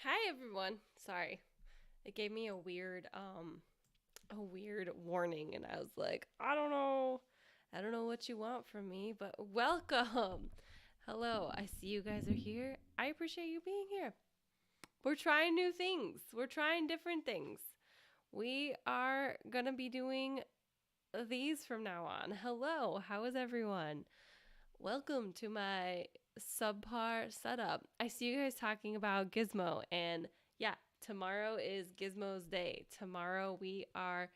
Hi everyone. Sorry. It gave me a weird warning and I was like, I don't know. I don't know what you want from me, but welcome. Hello. I see you guys are here. I appreciate you being here. We're trying new things. We're trying different things. We are going to be doing these from now on. Hello. How is everyone? Welcome to my subpar setup. I see you guys talking about Gizmo, and yeah, tomorrow is Gizmo's day. Tomorrow we are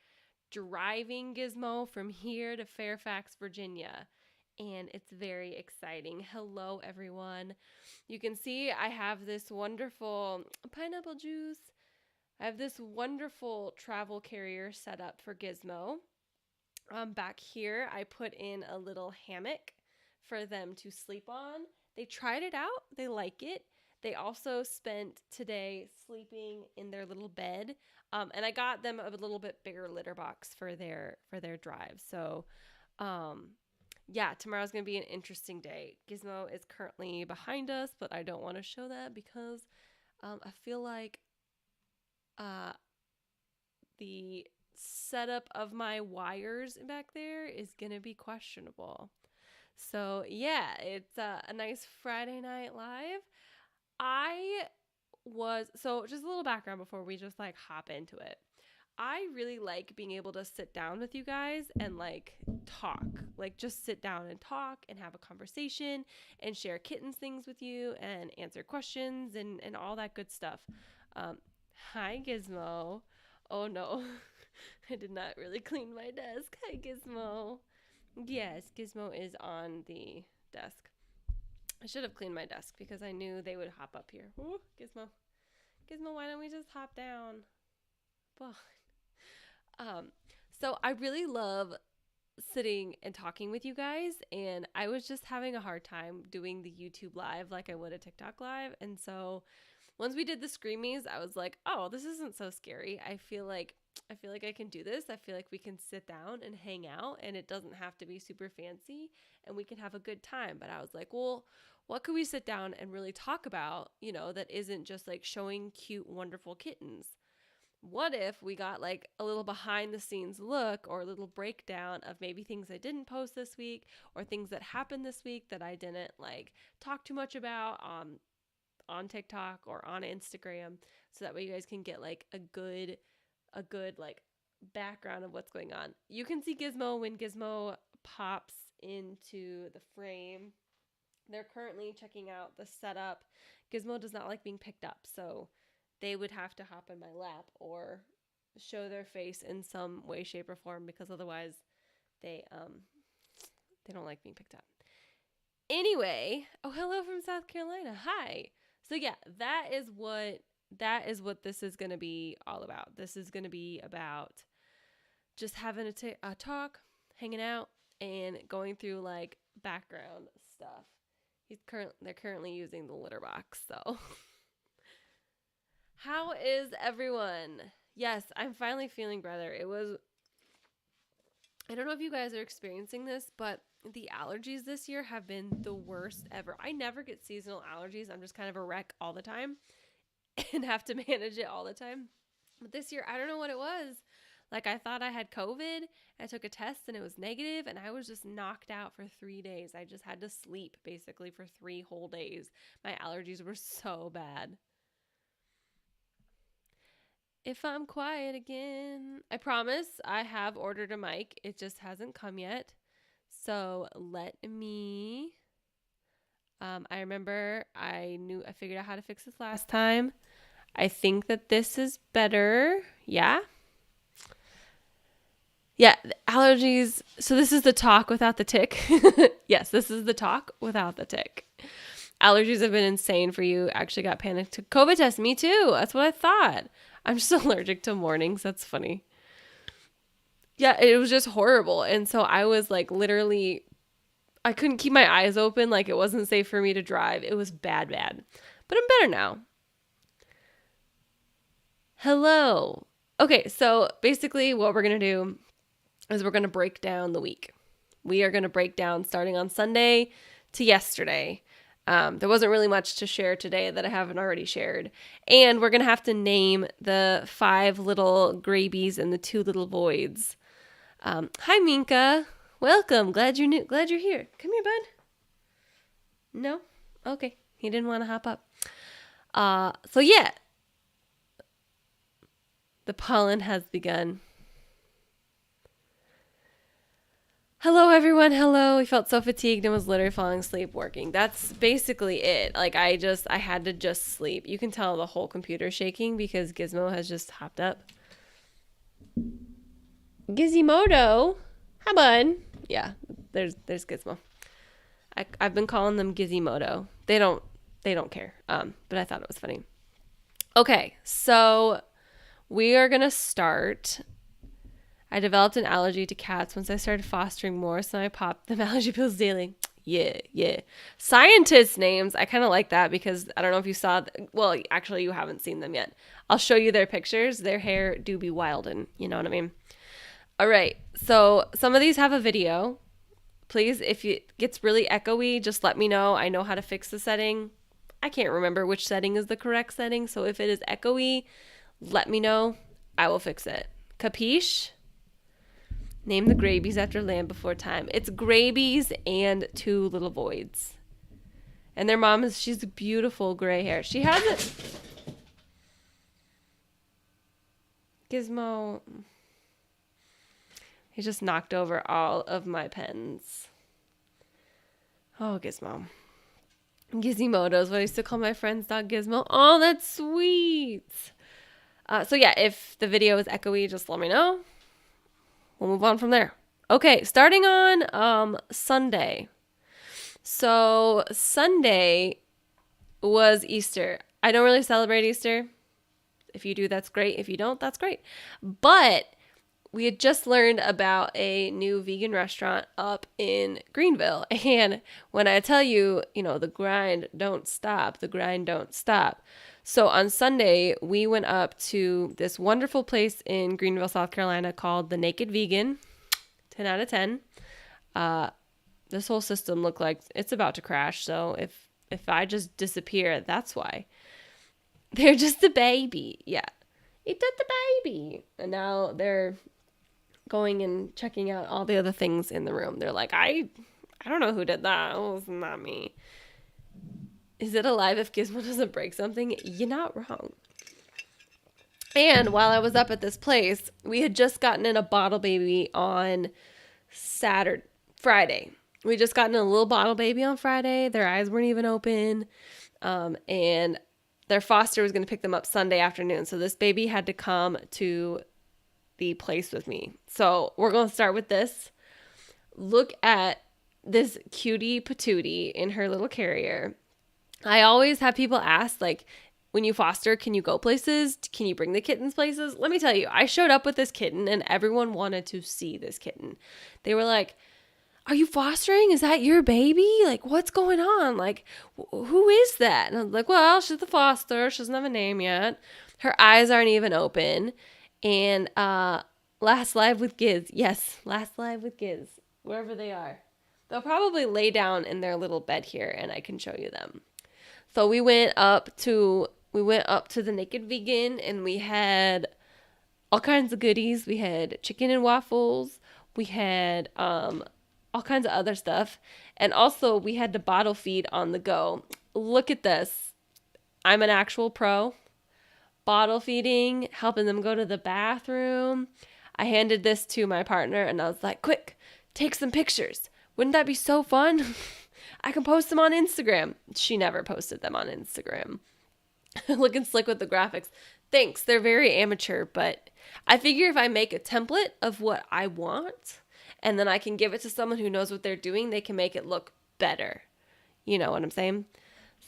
driving Gizmo from here to Fairfax, Virginia, and it's very exciting. Hello, everyone. You can see I have this wonderful pineapple juice. I have this wonderful travel carrier set up for Gizmo. Back here, I put in a little hammock for them to sleep on. They tried it out, they like it. They also spent today sleeping in their little bed, and I got them a little bit bigger litter box for their drive. So, um, yeah, tomorrow's gonna be an interesting day. Gizmo is currently behind us, but I don't want to show that because I feel like uh, the setup of my wires back there is gonna be questionable. So yeah, it's a nice Friday night live. I was so just a little background before we just like hop into it. I really like being able to sit down with you guys and like talk, like just sit down and talk and have a conversation and share kittens things with you and answer questions and all that good stuff. Um, Hi, Gizmo. Oh no, I did not really clean my desk. Hi, Gizmo. Yes, Gizmo is on the desk. I should have cleaned my desk because I knew they would hop up here. Ooh, Gizmo. Gizmo, why don't we just hop down? Well, um, so I really love sitting and talking with you guys, and I was just having a hard time doing the YouTube live like I would a TikTok live. And so once we did the screamies, I was like, oh, this isn't so scary. I feel like I can do this. I feel like we can sit down and hang out and it doesn't have to be super fancy and we can have a good time. But I was like, well, what could we sit down and really talk about, that isn't just like showing cute, wonderful kittens? What if we got like a little behind the scenes look or a little breakdown of maybe things I didn't post this week or things that happened this week that I didn't like talk too much about on TikTok or on Instagram, so that way you guys can get like a good like background of what's going on. You can see Gizmo when Gizmo pops into the frame. They're currently checking out the setup. Gizmo does not like being picked up, so they would have to hop in my lap or show their face in some way, shape, or form because otherwise they don't like being picked up. Anyway, oh hello from South Carolina. Hi. So yeah, that is what this is going to be all about. This is going to be about just having a talk, hanging out, and going through like background stuff. They're currently using the litter box. So, how is everyone? Yes, I'm finally feeling better. I don't know if you guys are experiencing this, but the allergies this year have been the worst ever. I never get seasonal allergies. I'm just kind of a wreck all the time and have to manage it all the time. But this year, I don't know what it was. Like, I thought I had COVID. I took a test and it was negative, and I was just knocked out for 3 days. I just had to sleep basically for 3 whole days. My allergies were so bad. If I'm quiet again, I promise I have ordered a mic. It just hasn't come yet. So let me. I remember I figured out how to fix this last time. I think that this is better. Yeah. Yeah, allergies. So this is the talk without the tick. Yes, this is the talk without the tick. Allergies have been insane for you. Actually got panicked to COVID test. Me too. That's what I thought. I'm just allergic to mornings. That's funny. Yeah, it was just horrible. And so I was like literally, I couldn't keep my eyes open. Like it wasn't safe for me to drive. It was bad, bad. But I'm better now. Hello. Okay, so basically what we're going to do is we're going to break down the week. We are going to break down starting on Sunday to yesterday. There wasn't really much to share today that I haven't already shared. And we're going to have to name the 5 little grabies and the 2 little voids. Hi, Minka. Welcome. Glad you're here. Come here, bud. No? Okay. He didn't want to hop up. So yeah. The pollen has begun. Hello, everyone. Hello. We felt so fatigued and was literally falling asleep working. That's basically it. Like, I had to just sleep. You can tell the whole computer shaking because Gizmo has just hopped up. Gizmodo. Hi, bud. Yeah, there's Gizmo. I've been calling them Gizmodo. They don't care. But I thought it was funny. Okay, so we are gonna start. I developed an allergy to cats once I started fostering more, so I popped them allergy pills daily. Yeah. Scientist names. I kind of like that because I don't know if you saw. Well, actually, you haven't seen them yet. I'll show you their pictures. Their hair do be wildin'. You know what I mean? All right. So some of these have a video. Please, if it gets really echoey, just let me know. I know how to fix the setting. I can't remember which setting is the correct setting. So if it is echoey, let me know. I will fix it. Capiche? Name the grabies after Land Before Time. It's grabies and 2 little voids. And their mom she's beautiful gray hair. She has it. Gizmo. He just knocked over all of my pens. Oh, Gizmo. Gizmodo is what I used to call my friend's dog, Gizmo. Oh, that's sweet. So yeah, if the video is echoey, just let me know. We'll move on from there. Okay, starting on Sunday. So Sunday was Easter. I don't really celebrate Easter. If you do, that's great. If you don't, that's great. But we had just learned about a new vegan restaurant up in Greenville. And when I tell you, the grind don't stop, the grind don't stop. So on Sunday, we went up to this wonderful place in Greenville, South Carolina called The Naked Vegan. 10 out of 10. This whole system looked like it's about to crash. So if I just disappear, that's why. They're just a baby. Yeah. It's just a baby. And now they're going and checking out all the other things in the room. They're like, I don't know who did that. It was not me. Is it alive if Gizmo doesn't break something? You're not wrong. And while I was up at this place, we had just gotten in a bottle baby on Friday. We just gotten a little bottle baby on Friday. Their eyes weren't even open. And their foster was going to pick them up Sunday afternoon. So this baby had to come to the place with me. So we're going to start with this. Look at this cutie patootie in her little carrier. I always have people ask, like, when you foster, can you go places? Can you bring the kittens places? Let me tell you, I showed up with this kitten and everyone wanted to see this kitten. They were like, are you fostering? Is that your baby? Like, what's going on? Like, who is that? And I was like, well, she's the foster. She doesn't have a name yet. Her eyes aren't even open. And last live with Giz. Yes, last live with Giz. Wherever they are. They'll probably lay down in their little bed here and I can show you them. So we went up to the Naked Vegan and we had all kinds of goodies. We had chicken and waffles. We had all kinds of other stuff. And also we had to bottle feed on the go. Look at this. I'm an actual pro. Bottle feeding, helping them go to the bathroom. I handed this to my partner and I was like, quick, take some pictures. Wouldn't that be so fun? I can post them on Instagram. She never posted them on Instagram. Looking slick with the graphics. Thanks. They're very amateur, but I figure if I make a template of what I want and then I can give it to someone who knows what they're doing, they can make it look better. You know what I'm saying?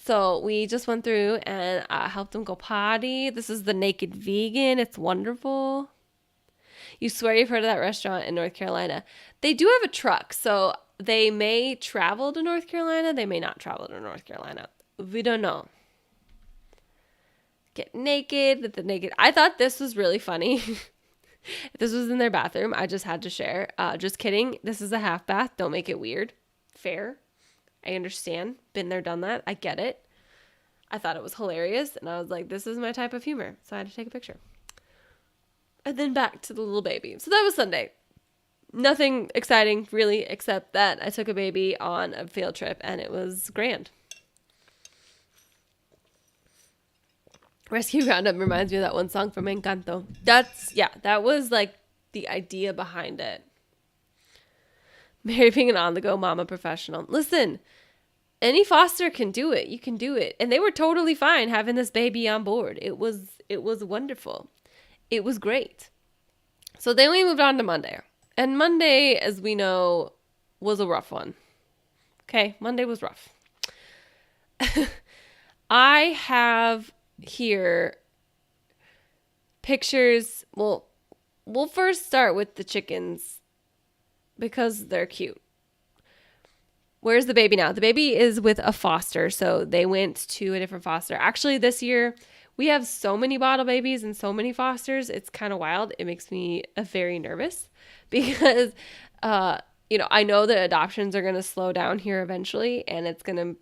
So we just went through and helped them go potty. This is the Naked Vegan. It's wonderful. You swear you've heard of that restaurant in North Carolina. They do have a truck, so they may travel to North Carolina. They may not travel to North Carolina. We don't know. Get naked with the naked. I thought this was really funny. This was in their bathroom. I just had to share. Just kidding. This is a half bath. Don't make it weird. Fair. I understand. Been there, done that. I get it. I thought it was hilarious. And I was like, this is my type of humor. So I had to take a picture. And then back to the little baby. So that was Sunday. Nothing exciting, really, except that I took a baby on a field trip. And it was grand. Rescue Roundup reminds me of that one song from Encanto. That was like the idea behind it. Mary being an on-the-go mama professional. Listen, any foster can do it. You can do it. And they were totally fine having this baby on board. It was wonderful. It was great. So then we moved on to Monday. And Monday, as we know, was a rough one. Okay, Monday was rough. I have here pictures. Well, we'll first start with the chickens because they're cute. Where's the baby now? The baby is with a foster, so they went to a different foster. Actually, this year we have so many bottle babies and so many fosters. It's kind of wild. It makes me very nervous because I know that adoptions are going to slow down here eventually, and it's going to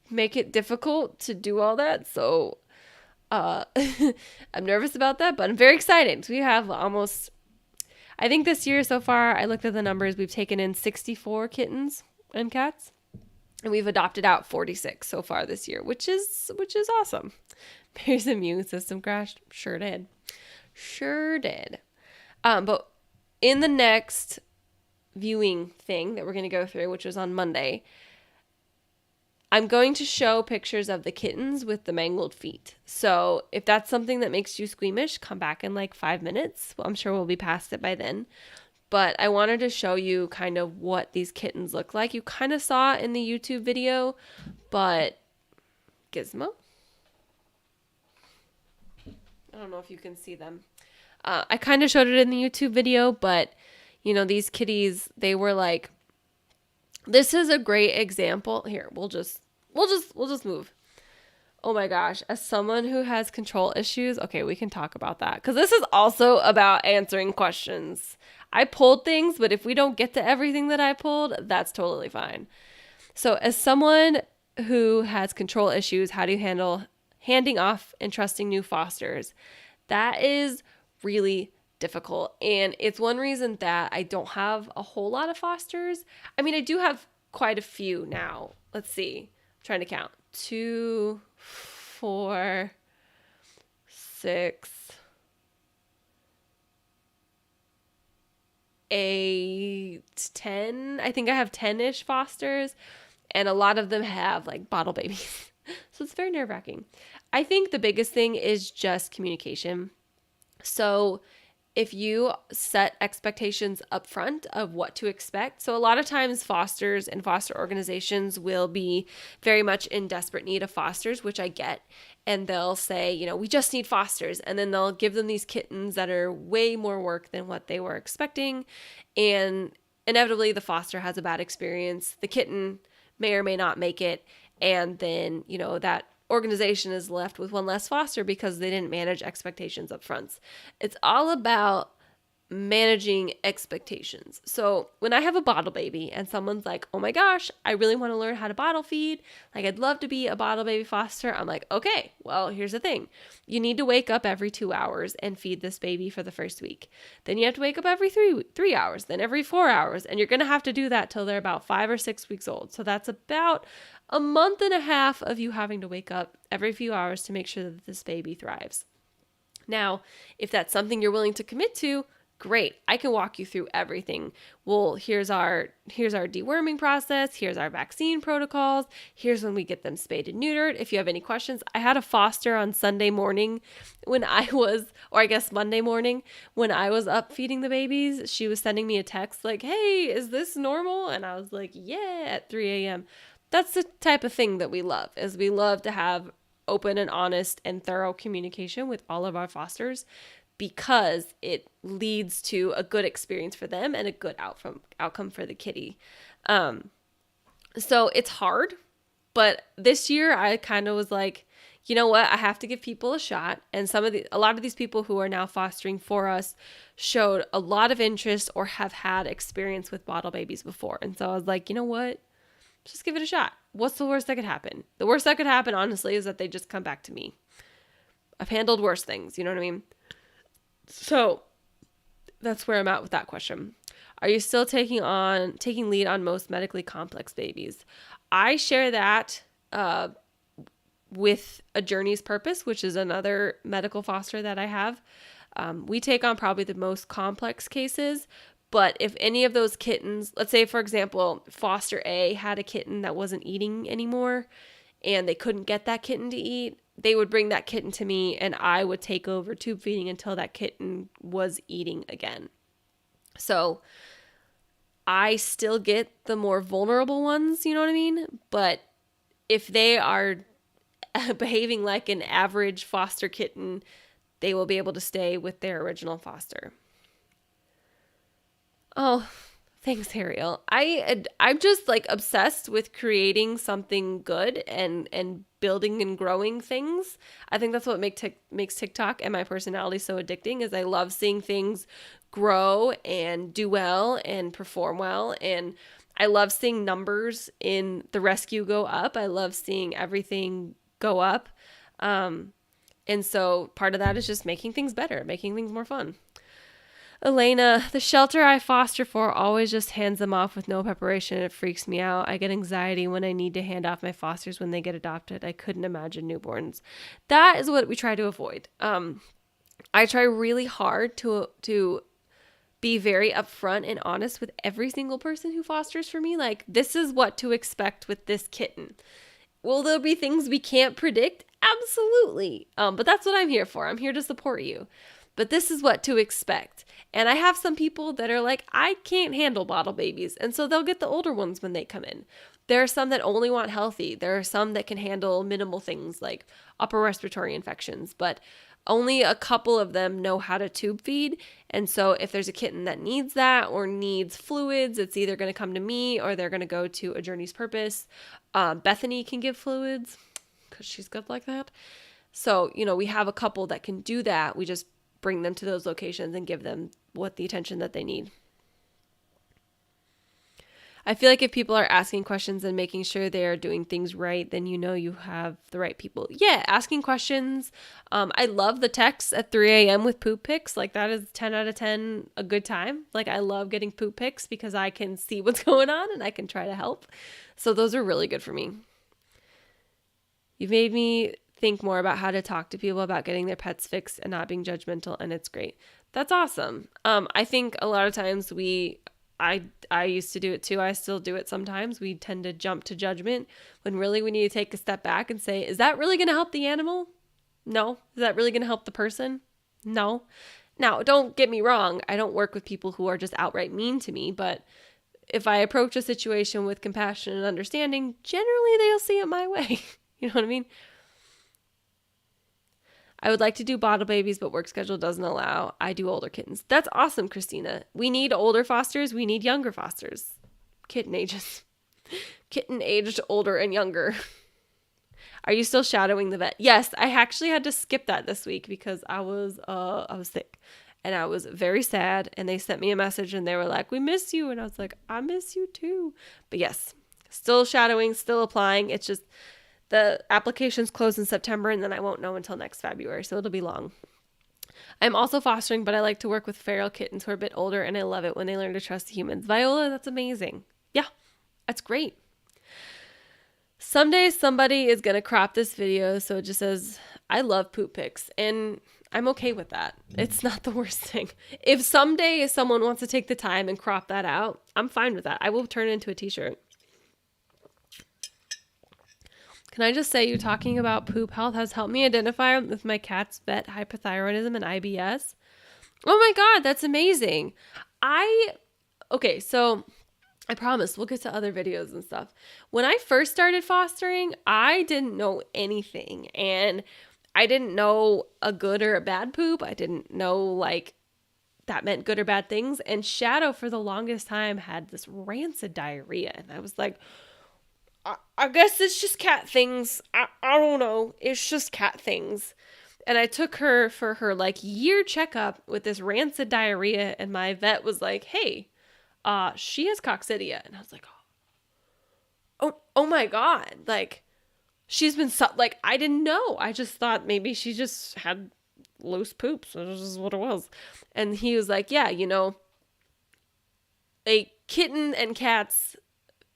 make it difficult to do all that. So I'm nervous about that, but I'm very excited. We have I think this year so far, I looked at the numbers, we've taken in 64 kittens and cats, and we've adopted out 46 so far this year, which is awesome. Mary's immune system crashed. Sure did. But in the next viewing thing that we're going to go through, which was on Monday, I'm going to show pictures of the kittens with the mangled feet. So if that's something that makes you squeamish, come back in like 5 minutes. Well, I'm sure we'll be past it by then. But I wanted to show you kind of what these kittens look like. You kind of saw it in the YouTube video, but Gizmo? I don't know if you can see them. I kind of showed it in the YouTube video, but these kitties, they were like, this is a great example. Here, we'll just move. Oh my gosh, as someone who has control issues, okay, we can talk about that because this is also about answering questions. I pulled things, but if we don't get to everything that I pulled, that's totally fine. So as someone who has control issues, how do you handle handing off and trusting new fosters? That is really difficult. And it's one reason that I don't have a whole lot of fosters. I mean, I do have quite a few now. Let's see. I'm trying to count. 2, 4, 6, 8, 10. I think I have 10-ish fosters, and a lot of them have like bottle babies. So it's very nerve-wracking. I think the biggest thing is just communication. So if you set expectations up front of what to expect. So a lot of times fosters and foster organizations will be very much in desperate need of fosters, which I get. And they'll say, we just need fosters. And then they'll give them these kittens that are way more work than what they were expecting. And inevitably the foster has a bad experience. The kitten may or may not make it. And then, that organization is left with one less foster because they didn't manage expectations up front. It's all about managing expectations. So when I have a bottle baby and someone's like, oh my gosh, I really want to learn how to bottle feed. Like, I'd love to be a bottle baby foster. I'm like, okay, well, here's the thing. You need to wake up every 2 hours and feed this baby for the first week. Then you have to wake up every 3 hours, then every 4 hours. And you're going to have to do that till they're about 5 or 6 weeks old. So that's about a month and a half of you having to wake up every few hours to make sure that this baby thrives. Now, if that's something you're willing to commit to, great. I can walk you through everything. Well, here's our deworming process. Here's our vaccine protocols. Here's when we get them spayed and neutered. If you have any questions, I had a foster on Sunday morning Monday morning when I was up feeding the babies. She was sending me a text like, hey, is this normal? And I was like, yeah, at 3 a.m. That's the type of thing that we love, is we love to have open and honest and thorough communication with all of our fosters because it leads to a good experience for them and a good outcome for the kitty. So it's hard, but this year I kind of was like, you know what? I have to give people a shot. And a lot of these people who are now fostering for us showed a lot of interest or have had experience with bottle babies before. And so I was like, you know what? Just give it a shot. What's the worst that could happen? The worst that could happen, honestly, is that they just come back to me. I've handled worse things. You know what I mean? So that's where I'm at with that question. Are you still taking lead on most medically complex babies? I share that with A Journey's Purpose, which is another medical foster that I have. We take on probably the most complex cases, but if any of those kittens, let's say, for example, foster A had a kitten that wasn't eating anymore and they couldn't get that kitten to eat, they would bring that kitten to me and I would take over tube feeding until that kitten was eating again. So I still get the more vulnerable ones, you know what I mean? But if they are behaving like an average foster kitten, they will be able to stay with their original foster. Oh, thanks, Ariel. I'm just like obsessed with creating something good and building and growing things. I think that's what makes TikTok and my personality so addicting, is I love seeing things grow and do well and perform well. And I love seeing numbers in the rescue go up. I love seeing everything go up. And so part of that is just making things better, making things more fun. Elena, the shelter I foster for always just hands them off with no preparation. It freaks me out. I get anxiety when I need to hand off my fosters when they get adopted. I couldn't imagine newborns. That is what we try to avoid. I try really hard to be very upfront and honest with every single person who fosters for me. Like, this is what to expect with this kitten. Will there be things we can't predict? Absolutely. But that's what I'm here for. I'm here to support you. But this is what to expect. And I have some people that are like, I can't handle bottle babies. And so they'll get the older ones when they come in. There are some that only want healthy. There are some that can handle minimal things like upper respiratory infections. But only a couple of them know how to tube feed. And so if there's a kitten that needs that or needs fluids, it's either going to come to me or they're going to go to A Journey's Purpose. Bethany can give fluids because she's good like that. So, we have a couple that can do that. We just bring them to those locations and give them the attention that they need. I feel like if people are asking questions and making sure they are doing things right, then you have the right people. Yeah, asking questions. I love the texts at 3 a.m. with poop pics. Like, that is 10 out of 10 a good time. Like, I love getting poop pics because I can see what's going on and I can try to help. So those are really good for me. You've made me think more about how to talk to people about getting their pets fixed and not being judgmental, and it's great. That's awesome. I think a lot of times I used to do it too. I still do it sometimes. We tend to jump to judgment when really we need to take a step back and say, is that really going to help the animal? No. Is that really going to help the person? No. Now, don't get me wrong. I don't work with people who are just outright mean to me, but if I approach a situation with compassion and understanding, generally they'll see it my way. You know what I mean? I would like to do bottle babies, but work schedule doesn't allow. I do older kittens. That's awesome, Christina. We need older fosters. We need younger fosters. Kitten ages. Kitten aged older and younger. Are you still shadowing the vet? Yes, I actually had to skip that this week because I was sick and I was very sad. And they sent me a message and they were like, "We miss you." And I was like, "I miss you too." But yes, still shadowing, still applying. It's just the applications close in September and then I won't know until next February. So it'll be long. I'm also fostering, but I like to work with feral kittens who are a bit older and I love it when they learn to trust humans. Viola, that's amazing. Yeah, that's great. Someday somebody is going to crop this video so it just says, I love poop pics. And I'm okay with that. It's not the worst thing. If someday someone wants to take the time and crop that out, I'm fine with that. I will turn it into a t-shirt. Can I just say you talking about poop health has helped me identify with my cat's vet hypothyroidism and IBS. Oh my God, that's amazing. Okay, so I promise we'll get to other videos and stuff. When I first started fostering, I didn't know anything and I didn't know a good or a bad poop. I didn't know like that meant good or bad things. And Shadow for the longest time had this rancid diarrhea. And I was like, I guess it's just cat things. I don't know. It's just cat things. And I took her for her like year checkup with this rancid diarrhea. And my vet was like, hey, she has coccidia. And I was like, oh my God. Like, she's been like, I didn't know. I just thought maybe she just had loose poops. This is what it was. And he was like, yeah, a kitten and cat's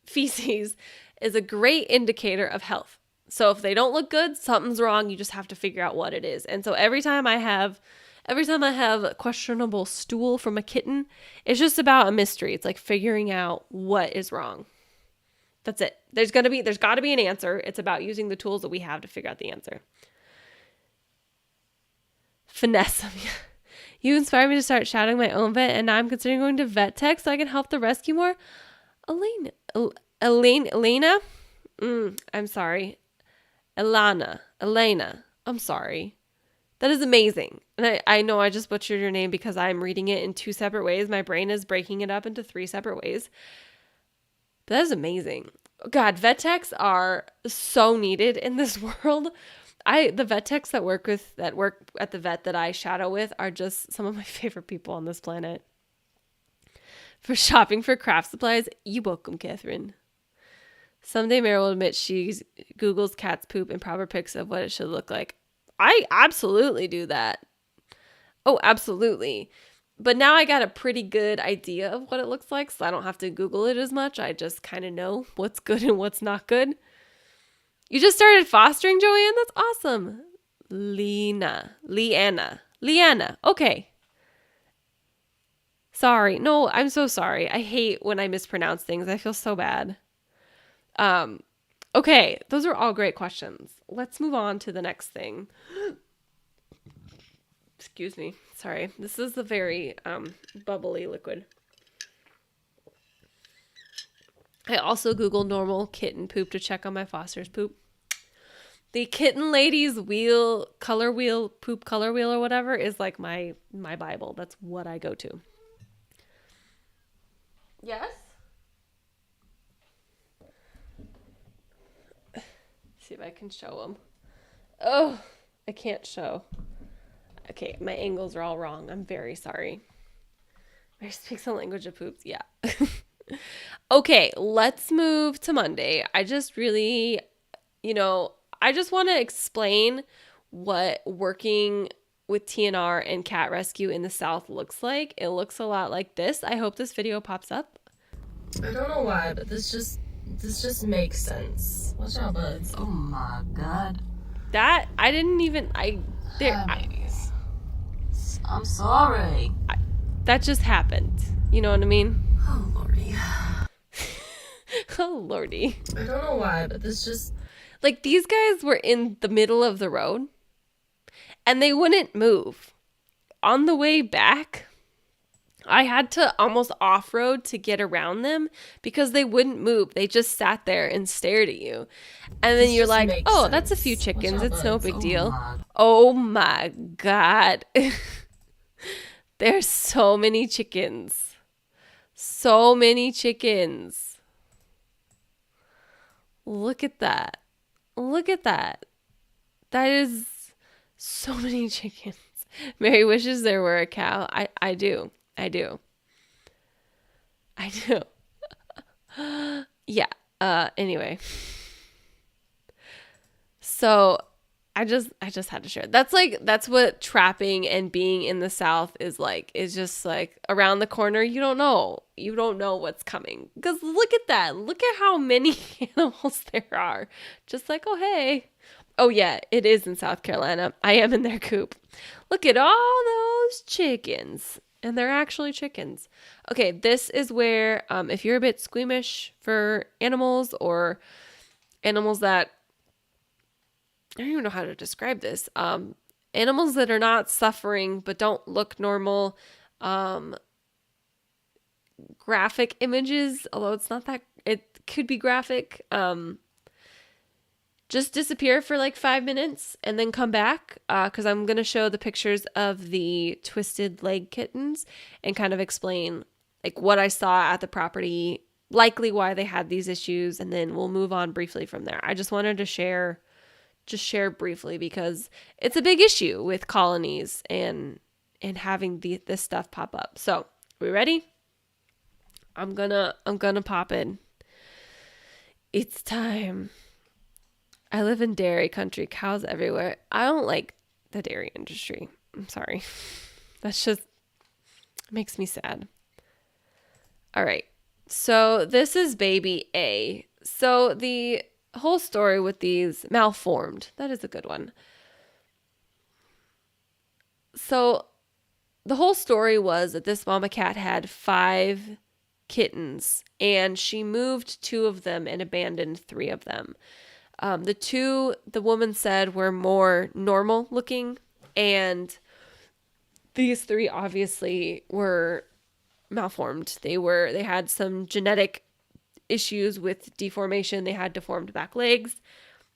feces is a great indicator of health. So if they don't look good, something's wrong. You just have to figure out what it is. And so every time I have questionable stool from a kitten, it's just about a mystery. It's like figuring out what is wrong. That's it. There's got to be an answer. It's about using the tools that we have to figure out the answer. Finesse. You inspired me to start shadowing my own vet, and now I'm considering going to vet tech so I can help the rescue more. Elena? I'm sorry. Elena. I'm sorry. That is amazing. And I know I just butchered your name because I'm reading it in 2 separate ways. My brain is breaking it up into 3 separate ways. But that is amazing. God, vet techs are so needed in this world. The vet techs that work at the vet that I shadow with are just some of my favorite people on this planet. For shopping for craft supplies, you're welcome, Catherine. Someday Mary will admit she Googles cat's poop and proper pics of what it should look like. I absolutely do that. Oh, absolutely. But now I got a pretty good idea of what it looks like, so I don't have to Google it as much. I just kind of know what's good and what's not good. You just started fostering, Joanne? That's awesome. Leanna. Okay. Sorry. No, I'm so sorry. I hate when I mispronounce things. I feel so bad. Okay. Those are all great questions. Let's move on to the next thing. Excuse me. Sorry. This is a very bubbly liquid. I also Googled normal kitten poop to check on my foster's poop. The Kitten Ladies poop color wheel or whatever is like my Bible. That's what I go to. Yes? See if I can show them. Oh, I can't show. Okay, my angles are all wrong. I'm very sorry. Mary speaks the language of poops. Yeah. Okay, let's move to Monday. I just really, I just want to explain what working with TNR and cat rescue in the South looks like. It looks a lot like this. I hope this video pops up. I don't know why, but this just makes sense. Watch out, buds. Oh my God. That, I didn't even, babies. I'm sorry. That just happened. You know what I mean? Oh, Lordy. Oh, Lordy. I don't know why, but this just... Like, these guys were in the middle of the road, and they wouldn't move. On the way back, I had to almost off-road to get around them because they wouldn't move. They just sat there and stared at you. And then you're like, oh, sense. That's a few chickens. It's no big deal. Oh my God. There's so many chickens. So many chickens. Look at that. Look at that. That is so many chickens. Mary wishes there were a cow. I do. Yeah. Anyway. So I just had to share. That's what trapping and being in the South is like. It's just like around the corner. You don't know what's coming. Because look at that. Look at how many animals there are. Just like, oh, hey. Oh, yeah, it is in South Carolina. I am in their coop. Look at all those chickens. And they're actually chickens. Okay, this is where if you're a bit squeamish for animals or animals that, I don't even know how to describe this. Animals that are not suffering but don't look normal. Graphic images, although it's not that, it could be graphic. Just disappear for like 5 minutes and then come back because I'm going to show the pictures of the twisted leg kittens and kind of explain like what I saw at the property, likely why they had these issues, and then we'll move on briefly from there. I just wanted to share briefly because it's a big issue with colonies and having this stuff pop up. So, we ready? I'm gonna pop in. It's time. I live in dairy country, cows everywhere. I don't like the dairy industry. I'm sorry. That's just makes me sad. All right. So this is baby A. So the whole story with these malformed. That is a good one. So the whole story was that this mama cat had 5 kittens and she moved 2 of them and abandoned 3 of them. The 2 the woman said were more normal looking, and these 3 obviously were malformed. They had some genetic issues with deformation. They had deformed back legs.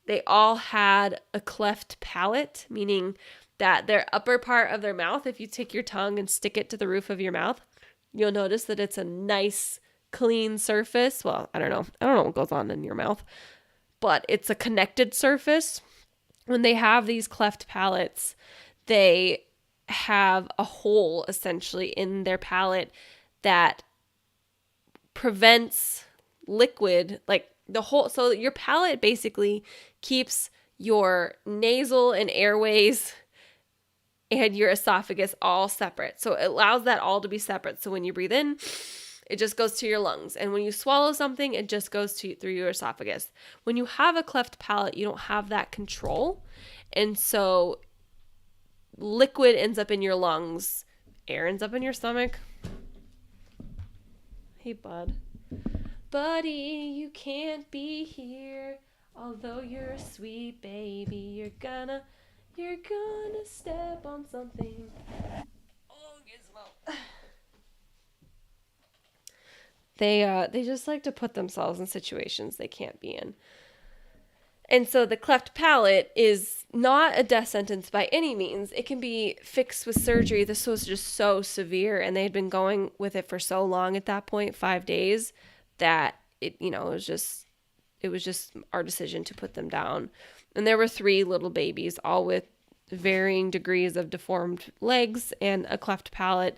They all had a cleft palate, meaning that their upper part of their mouth, if you take your tongue and stick it to the roof of your mouth, you'll notice that it's a nice, clean surface. Well, I don't know what goes on in your mouth, but it's a connected surface. When they have these cleft palates, they have a hole essentially in their palate that prevents liquid, like the whole, so your palate basically keeps your nasal and airways and your esophagus all separate. So it allows that all to be separate. So when you breathe in, it just goes to your lungs. And when you swallow something, it just goes through your esophagus. When you have a cleft palate, you don't have that control. And so liquid ends up in your lungs. Air ends up in your stomach. Hey, bud. Buddy, you can't be here. Although you're a sweet baby, you're gonna step on something. Oh, Gizmo. They just like to put themselves in situations they can't be in. And so the cleft palate is not a death sentence by any means. It can be fixed with surgery. This was just so severe, and they had been going with it for so long at that point, 5 days, that it was just our decision to put them down. And there were 3 little babies, all with varying degrees of deformed legs and a cleft palate,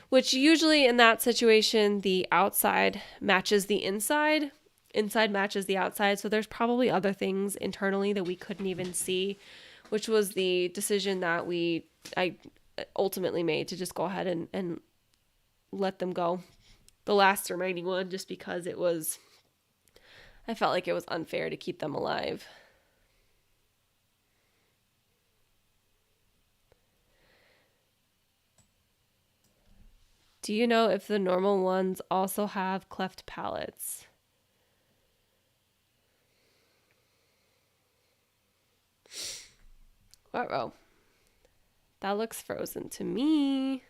which usually in that situation, the outside matches the inside. Inside matches the outside. So there's probably other things internally that we couldn't even see, which was the decision that I ultimately made to just go ahead and let them go. The last remaining one, just because I felt like it was unfair to keep them alive. Do you know if the normal ones also have cleft palates? Uh-oh. That looks frozen to me.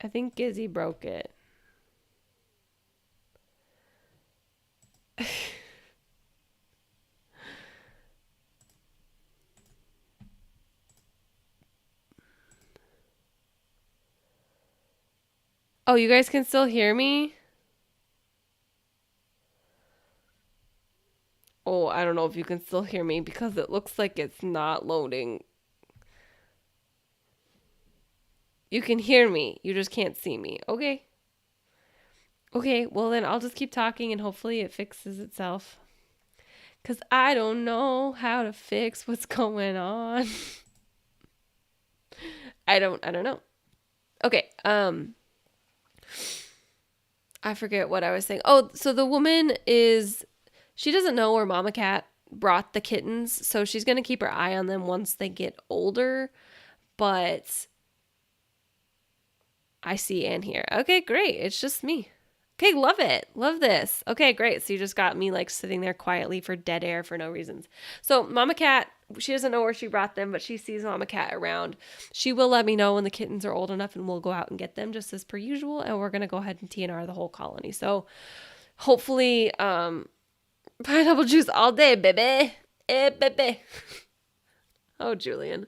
I think Gizzy broke it. Oh, you guys can still hear me? Oh, I don't know if you can still hear me because it looks like it's not loading. You can hear me. You just can't see me. Okay. Okay, well then I'll just keep talking and hopefully it fixes itself. Because I don't know how to fix what's going on. I don't know. Okay, I forget what I was saying. Oh, so the woman she doesn't know where Mama Cat brought the kittens, so she's going to keep her eye on them once they get older. But I see Anne here. Okay, great. It's just me. Okay, love it. Love this. Okay, great. So you just got me like sitting there quietly for dead air for no reasons. So Mama Cat, she doesn't know where she brought them, but she sees Mama Cat around. She will let me know when the kittens are old enough and we'll go out and get them just as per usual. And we're going to go ahead and TNR the whole colony. So hopefully, pineapple juice all day, baby. Baby. Oh, Julian.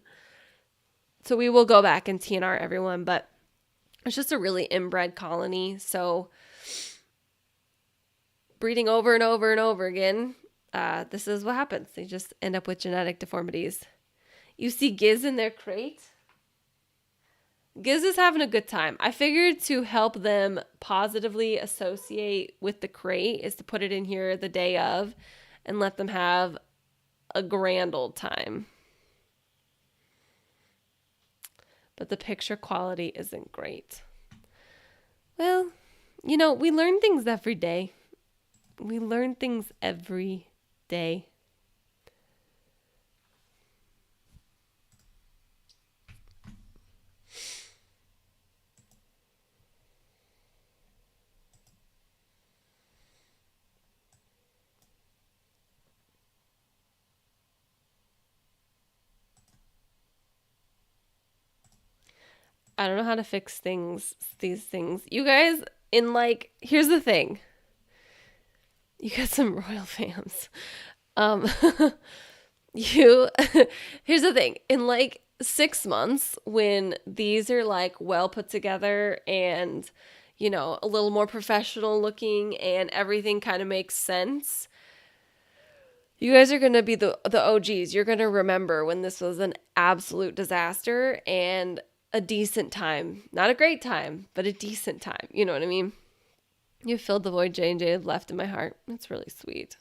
So we will go back and TNR everyone, but It's just a really inbred colony. So breeding over and over and over again, this is what happens. They just end up with genetic deformities. You see Giz in their crate? Giz is having a good time. I figured to help them positively associate with the crate is to put it in here the day of and let them have a grand old time. But the picture quality isn't great. Well, you know, we learn things every day. We learn things every day. I don't know how to fix these things. You guys, here's the thing. You got some royal fams. Here's the thing. In 6 months, when these are well put together and, you know, a little more professional looking and everything kind of makes sense, you guys are going to be the OGs. You're going to remember when this was an absolute disaster and a decent time. Not a great time, but a decent time. You know what I mean? You filled the void J&J had left in my heart. That's really sweet.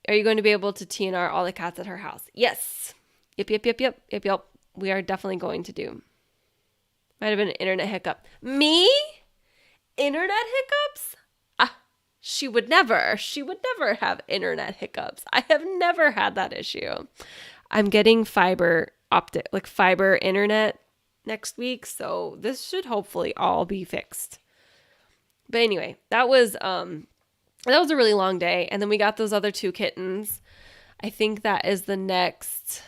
Are you going to be able to TNR all the cats at her house? Yes. Yep. We are definitely going to do. Might have been an internet hiccup. Me? Internet hiccups? She would never have internet hiccups. I have never had that issue. I'm getting fiber internet next week, so this should hopefully all be fixed. But anyway, that was a really long day, and then we got those other 2 kittens. I think that is the next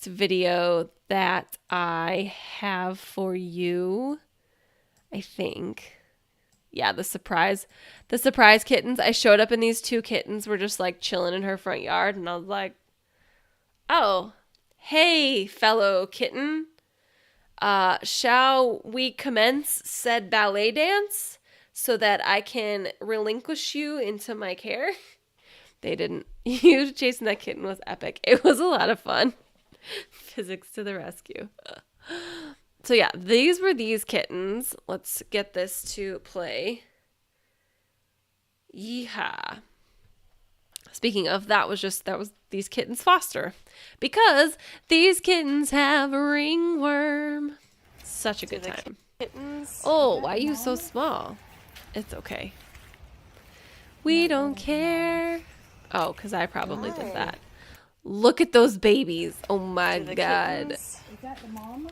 video that I have for you. I think. Yeah, the surprise kittens. I showed up and these 2 kittens were just chilling in her front yard, and I was like, oh, hey, fellow kitten. Shall we commence said ballet dance so that I can relinquish you into my care? They didn't. You chasing that kitten was epic. It was a lot of fun. Physics to the rescue. So yeah, these were these kittens. Let's get this to play. Yeehaw. Speaking of, that was these kittens foster. Because these kittens have a ringworm. Such a good time. Kittens. Oh, why are you so small? It's okay. We don't care. Oh, because I probably did that. Look at those babies. Oh my God. Is that the mama?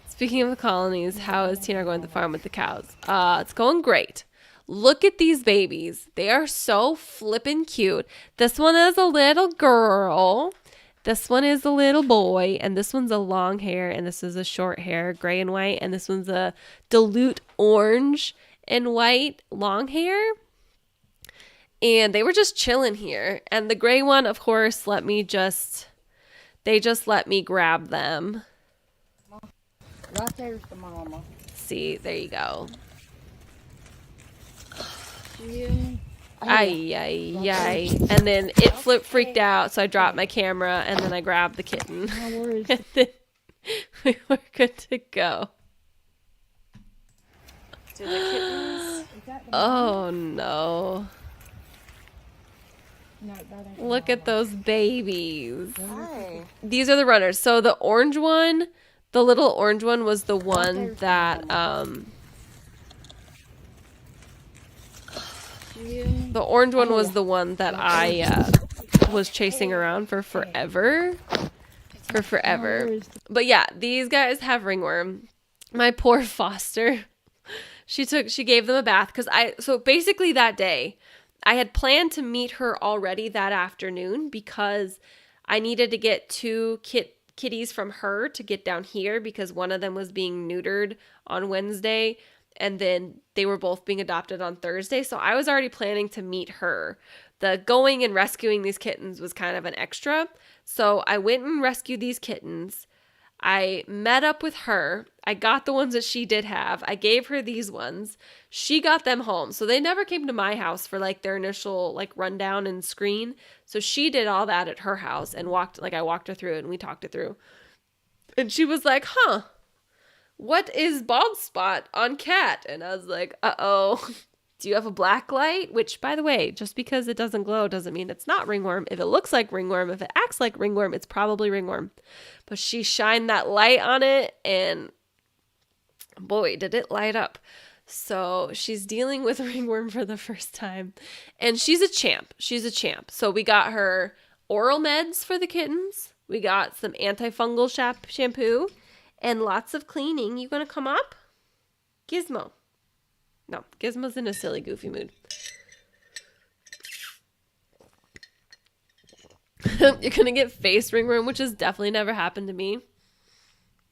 Speaking of the colonies, how is Tina going to the farm with the cows? It's going great. Look at these babies. They are so flippin' cute. This one is a little girl. This one is a little boy. And this one's a long hair. And this is a short hair, gray and white. And this one's a dilute orange and white long hair. And they were just chilling here. And the gray one, of course, they just let me grab them. Right there's the mama. See, there you go. Yeah. Ay. And then it freaked out, so I dropped my camera, and then I grabbed the kitten. No worries. And then we were good to go. To the kittens. Oh, no. Look at those babies. Hi. These are the runners. So the orange one, the little orange one was the one that, the orange one was the one that I was chasing around for forever. But yeah, these guys have ringworm. My poor foster. She gave them a bath so basically that day, I had planned to meet her already that afternoon because I needed to get 2 kitties from her to get down here because one of them was being neutered on Wednesday and then they were both being adopted on Thursday. So I was already planning to meet her. The going and rescuing these kittens was kind of an extra. So I went and rescued these kittens. I met up with her. I got the ones that she did have. I gave her these ones. She got them home. So they never came to my house for like their initial like rundown and screen. So she did all that at her house and I walked her through it and we talked it through. And she was like, huh, what is bald spot on cat? And I was like, uh-oh. Do you have a black light? Which, by the way, just because it doesn't glow doesn't mean it's not ringworm. If it looks like ringworm, if it acts like ringworm, it's probably ringworm. But she shined that light on it, and boy, did it light up. So she's dealing with ringworm for the first time. And she's a champ. She's a champ. So we got her oral meds for the kittens. We got some antifungal shampoo and lots of cleaning. You gonna come up? Gizmo. No, Gizmo's in a silly, goofy mood. You're going to get face ringworm, which has definitely never happened to me.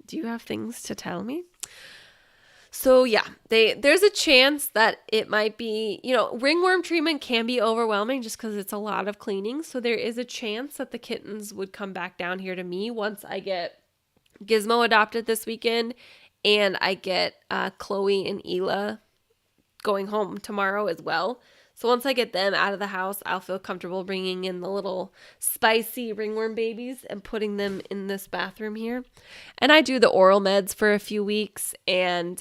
Do you have things to tell me? So, yeah, there's a chance that it might be, ringworm treatment can be overwhelming just because it's a lot of cleaning. So there is a chance that the kittens would come back down here to me once I get Gizmo adopted this weekend and I get Chloe and Ela going home tomorrow as well. So once I get them out of the house, I'll feel comfortable bringing in the little spicy ringworm babies and putting them in this bathroom here. And I do the oral meds for a few weeks and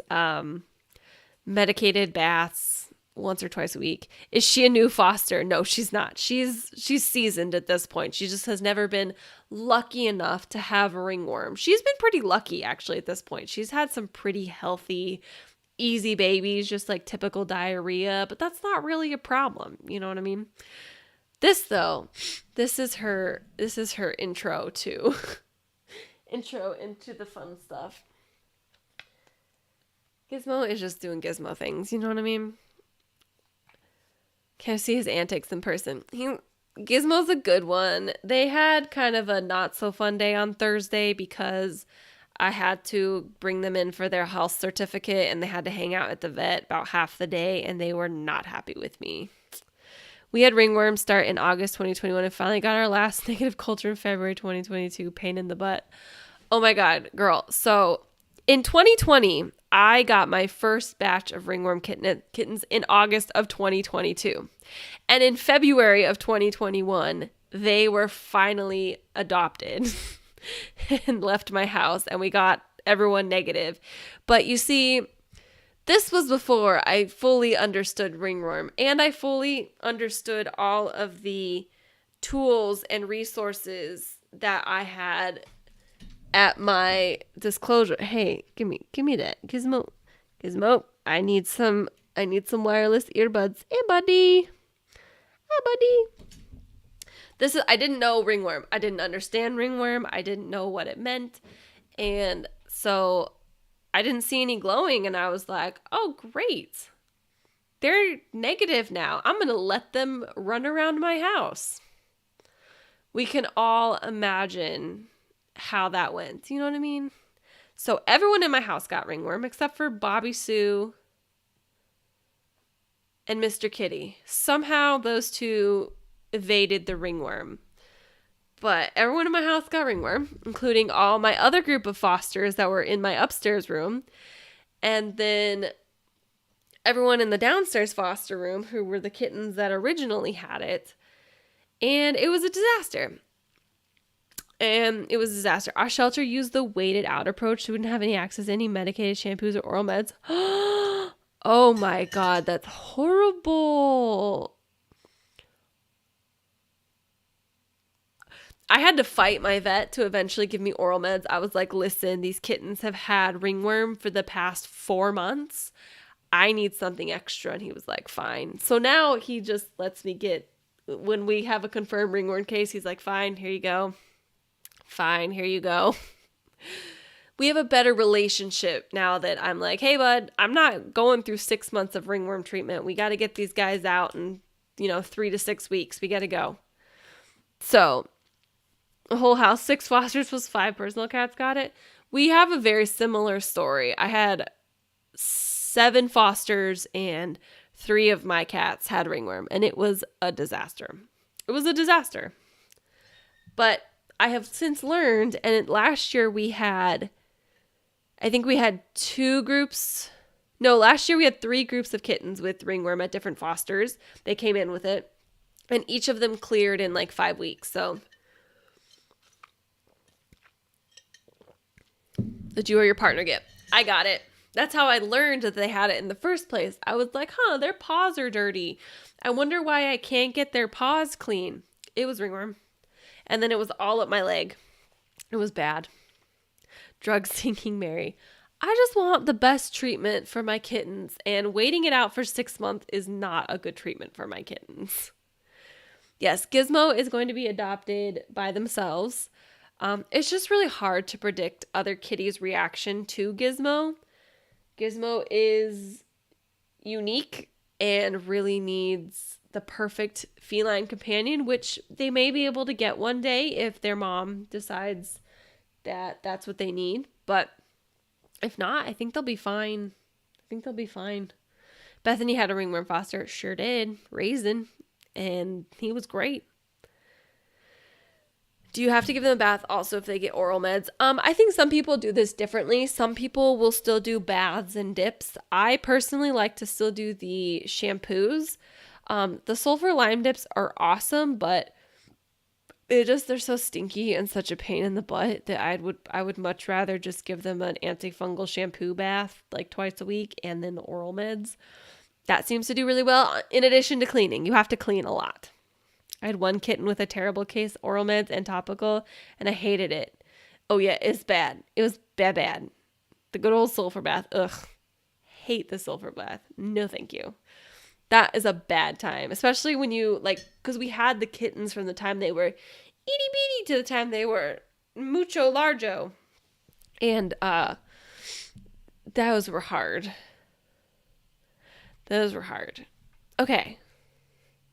medicated baths once or twice a week. Is she a new foster? No, she's not. She's seasoned at this point. She just has never been lucky enough to have a ringworm. She's been pretty lucky actually at this point. She's had some pretty healthy easy babies, just like typical diarrhea, but that's not really a problem. You know what I mean? This though, this is her intro to intro into the fun stuff. Gizmo is just doing Gizmo things, you know what I mean? Can't see his antics in person. Gizmo's a good one. They had kind of a not so fun day on Thursday because I had to bring them in for their health certificate and they had to hang out at the vet about half the day and they were not happy with me. We had ringworm start in August 2021 and finally got our last negative culture in February 2022. Pain in the butt. Oh my God, girl. So in 2020, I got my first batch of ringworm kittens in August of 2022. And in February of 2021, they were finally adopted. And left my house and we got everyone negative. But you see, this was before I fully understood ringworm and I fully understood all of the tools and resources that I had at my disclosure. Hey, give me that. Gizmo, I need some wireless earbuds. Hey buddy. I didn't know ringworm. I didn't understand ringworm. I didn't know what it meant. And so I didn't see any glowing and I was like, oh, great. They're negative now. I'm going to let them run around my house. We can all imagine how that went. You know what I mean? So everyone in my house got ringworm except for Bobby Sue and Mr. Kitty. Somehow those two evaded the ringworm. But everyone in my house got ringworm, including all my other group of fosters that were in my upstairs room. And then everyone in the downstairs foster room who were the kittens that originally had it. And it was a disaster. Our shelter used the waited out approach, so we didn't have any access to any medicated shampoos or oral meds. Oh my God, that's horrible. I had to fight my vet to eventually give me oral meds. I was like, listen, these kittens have had ringworm for the past 4 months. I need something extra. And he was like, fine. So now he just lets me when we have a confirmed ringworm case, he's like, fine, here you go. Fine, here you go. We have a better relationship now that I'm like, hey, bud, I'm not going through 6 months of ringworm treatment. We got to get these guys out in, 3 to 6 weeks. We got to go. So the whole house, 6 fosters plus 5 personal cats got it. We have a very similar story. I had 7 fosters and 3 of my cats had ringworm, and it was a disaster. But I have since learned, and last year I think we had 2 groups. No, last year we had 3 groups of kittens with ringworm at different fosters. They came in with it, and each of them cleared in like 5 weeks. So, did you or your partner get? I got it. That's how I learned that they had it in the first place. I was like, their paws are dirty. I wonder why I can't get their paws clean. It was ringworm. And then it was all up my leg. It was bad. Drug sinking Mary. I just want the best treatment for my kittens, and waiting it out for 6 months is not a good treatment for my kittens. Yes, Gizmo is going to be adopted by themselves. It's just really hard to predict other kitties' reaction to Gizmo. Gizmo is unique and really needs the perfect feline companion, which they may be able to get one day if their mom decides that that's what they need. But if not, I think they'll be fine. Bethany had a ringworm foster. Sure did. Raisin. And he was great. Do you have to give them a bath also if they get oral meds? I think some people do this differently. Some people will still do baths and dips. I personally like to still do the shampoos. The sulfur lime dips are awesome, but they're so stinky and such a pain in the butt that I would much rather just give them an antifungal shampoo bath like twice a week and then the oral meds. That seems to do really well. In addition to cleaning, you have to clean a lot. I had one kitten with a terrible case, oral meds and topical, and I hated it. Oh yeah, it's bad. It was bad. The good old sulfur bath. Ugh. Hate the sulfur bath. No thank you. That is a bad time, especially when you, because we had the kittens from the time they were itty bitty to the time they were mucho largo. And those were hard. Okay.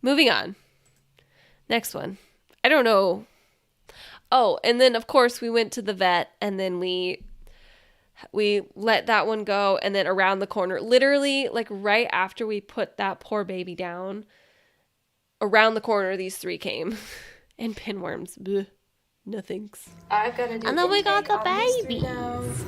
Moving on. Next one. I don't know. Oh, and then of course we went to the vet, and then we let that one go, and then around the corner, literally like right after we put that poor baby down, around the corner these 3 came. And pinworms. Bleh. No thanks. I've got to do. And then we got the babies.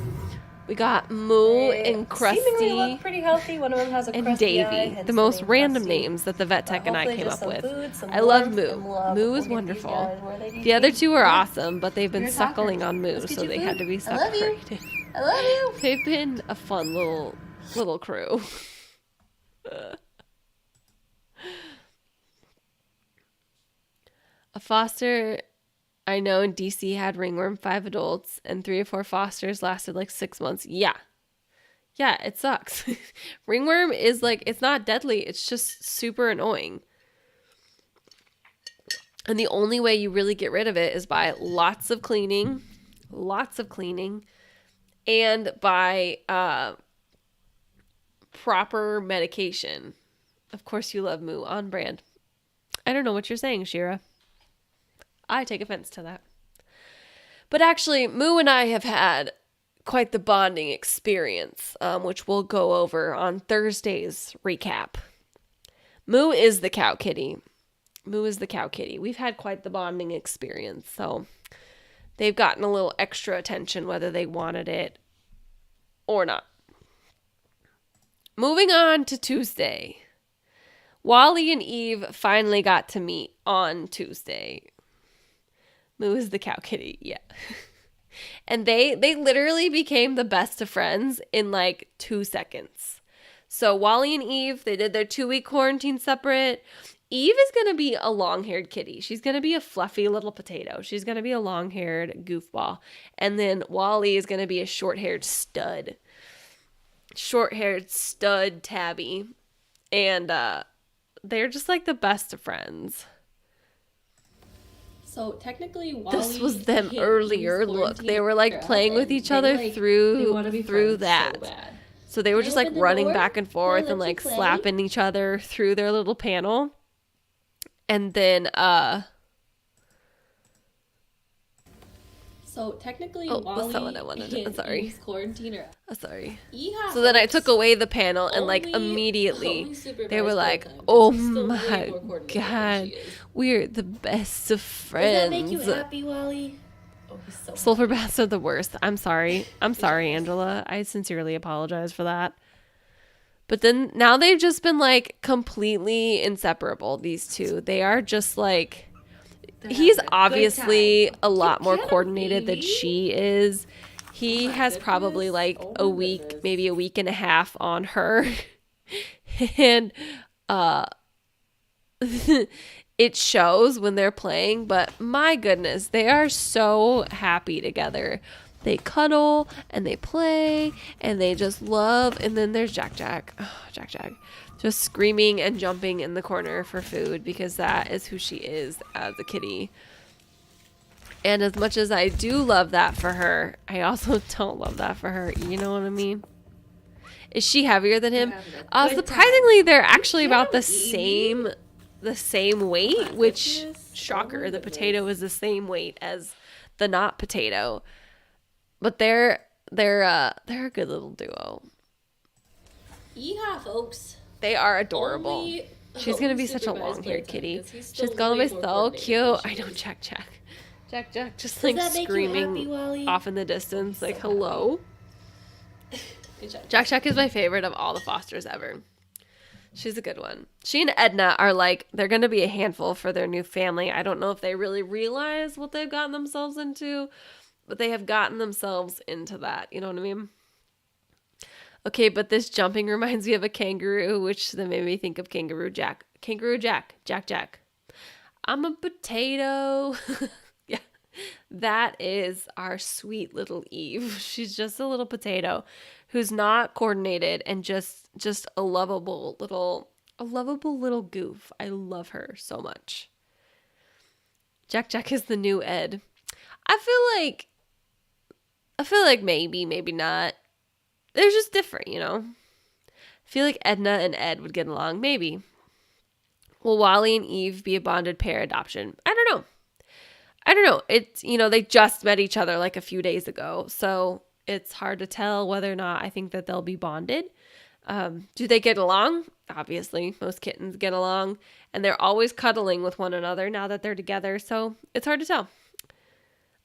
We got Moo and Krusty look pretty healthy. One of them has a and crusty Davy. eye, hence The most name random Krusty. names that the vet tech and I Hopefully came just up some with. food, some I love warmth, Moo. and love. Moo We'll is get these wonderful. guys where they need The other to be. 2 are awesome, but they've been You're a talker. suckling on Moo, Let's get so you they food. had to be I love you. separated. I love you. They've been a fun little crew. A foster I know in DC had ringworm, 5 adults, and 3 or 4 fosters lasted like 6 months. Yeah, it sucks. Ringworm is it's not deadly. It's just super annoying. And the only way you really get rid of it is by lots of cleaning, and by proper medication. Of course, you love Moo, on brand. I don't know what you're saying, Shira. I take offense to that. But actually, Moo and I have had quite the bonding experience, which we'll go over on Thursday's recap. Moo is the cow kitty. We've had quite the bonding experience, so they've gotten a little extra attention whether they wanted it or not. Moving on to Tuesday. Wally and Eve finally got to meet on Tuesday. Moo is the cow kitty, yeah. And they literally became the best of friends in like 2 seconds. So Wally and Eve, they did their 2-week quarantine separate. Eve is going to be a long-haired kitty. She's going to be a fluffy little potato. She's going to be a long-haired goofball. And then Wally is going to be a short-haired stud. Tabby. And they're just like the best of friends. So technically, this was them earlier. Look, they were like playing with each other through that. So they were just like running back and forth and like slapping each other through their little panel. And then so technically, that's not what I wanted. I'm sorry. Quarantine. Sorry. So then I took away the panel and like immediately they were like, "Oh my god, we're the best of friends." Does that make you happy, Wally? Oh, he's so Sulfur baths are the worst. I'm sorry. I'm sorry, Angela. I sincerely apologize for that. But then now they've just been like completely inseparable, these two. They are just like, he's obviously a lot more coordinated than she is. He has probably like a week, maybe a week and a half on her. And it shows when they're playing, but my goodness, they are so happy together. They cuddle and they play and they just love. And then there's Jack Jack. Oh, Jack Jack. Just screaming and jumping in the corner for food because that is who she is as a kitty. And as much as I do love that for her, I also don't love that for her. You know what I mean? Is she heavier than him? Surprisingly, they're actually about the same weight, which, shocker, the potato is the same weight as the not potato. But they're a good little duo. Yeehaw, folks. They are adorable. She's gonna be such a long-haired kitty. She's gonna be so cute. I know, Jack Jack. Jack Jack just like screaming off in the distance, like hello. Jack Jack is my favorite of all the Fosters ever. She's a good one. She and Edna are like, they're going to be a handful for their new family. I don't know if they really realize what they've gotten themselves into, but they have gotten themselves into that. You know what I mean? Okay, but this jumping reminds me of a kangaroo, which then made me think of Kangaroo Jack. Kangaroo Jack. Jack Jack. I'm a potato. Yeah. That is our sweet little Eve. She's just a little potato who's not coordinated and just a lovable little goof. I love her so much. Jack Jack is the new Ed. I feel like maybe not. They're just different, you know. I feel like Edna and Ed would get along, maybe. Will Wally and Eve be a bonded pair adoption? I don't know. It's, you know, they just met each other like a few days ago. So it's hard to tell whether or not I think that they'll be bonded. Do they get along? Obviously, most kittens get along. And they're always cuddling with one another now that they're together. So it's hard to tell.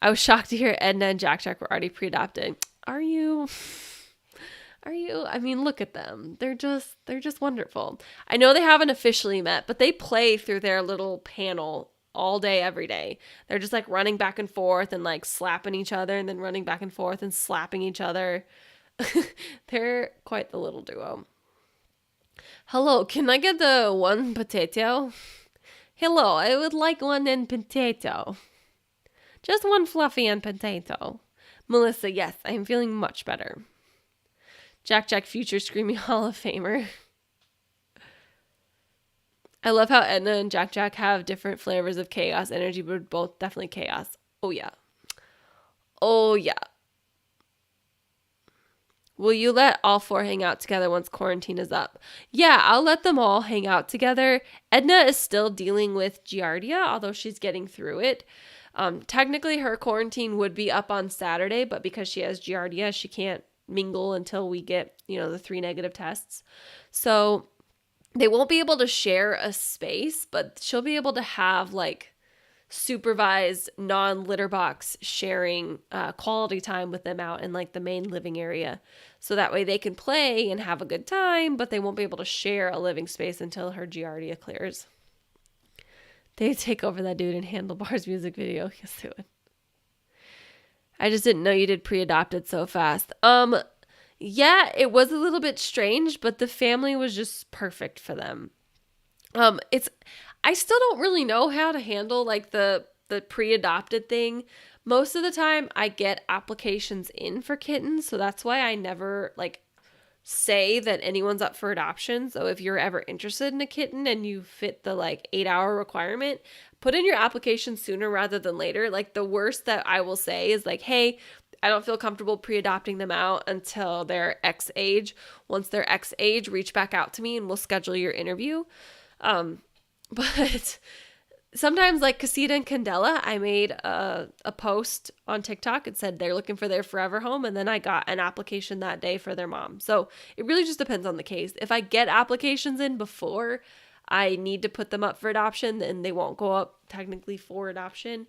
I was shocked to hear Edna and Jack Jack were already pre-adopted. Are you? I mean, look at them. They're just wonderful. I know they haven't officially met, but they play through their little panel all day, every day. They're just like running back and forth and like slapping each other and then running back and forth and slapping each other. They're quite the little duo. Hello, can I get the one potato? Hello, I would like one and potato. Just one fluffy and potato. Melissa, yes, I am feeling much better. Jack Jack, future Screaming Hall of Famer. I love how Edna and Jack Jack have different flavors of chaos energy, but both definitely chaos. Oh, yeah. Oh, yeah. Will you let all four hang out together once quarantine is up? Yeah, I'll let them all hang out together. Edna is still dealing with Giardia, although she's getting through it. Technically, her quarantine would be up on Saturday, but because she has Giardia, she can't mingle until we get, the 3 negative tests. So they won't be able to share a space, but she'll be able to have like supervised non-litter box sharing quality time with them out in like the main living area. So that way they can play and have a good time, but they won't be able to share a living space until her Giardia clears. They take over that dude in Handlebars music video. Yes, they would. I just didn't know you did pre-adopted so fast. Yeah, it was a little bit strange, but the family was just perfect for them. I still don't really know how to handle like the pre-adopted thing. Most of the time I get applications in for kittens, so that's why I never like say that anyone's up for adoption. So if you're ever interested in a kitten and you fit the like 8-hour requirement, put in your application sooner rather than later. Like the worst that I will say is like, hey, I don't feel comfortable pre-adopting them out until they're X age. Once they're X age, reach back out to me and we'll schedule your interview. But sometimes like Casita and Candela, I made a post on TikTok. It said they're looking for their forever home. And then I got an application that day for their mom. So it really just depends on the case. If I get applications in before I need to put them up for adoption, then they won't go up technically for adoption.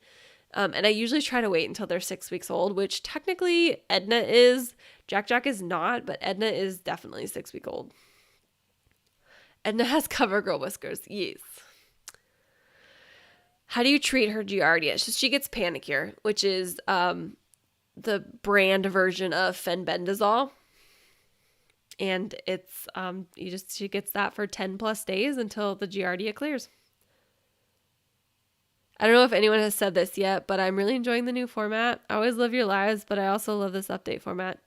And I usually try to wait until they're 6 weeks old, which technically Edna is. Jack is not, but Edna is definitely 6 weeks old. Edna has cover girl whiskers. Yes. How do you treat her Giardia? So she gets Panicure, which is the brand version of fenbendazole. And it's she gets that for 10 plus days until the Giardia clears. I don't know if anyone has said this yet, but I'm really enjoying the new format. I always love your lives, but I also love this update format.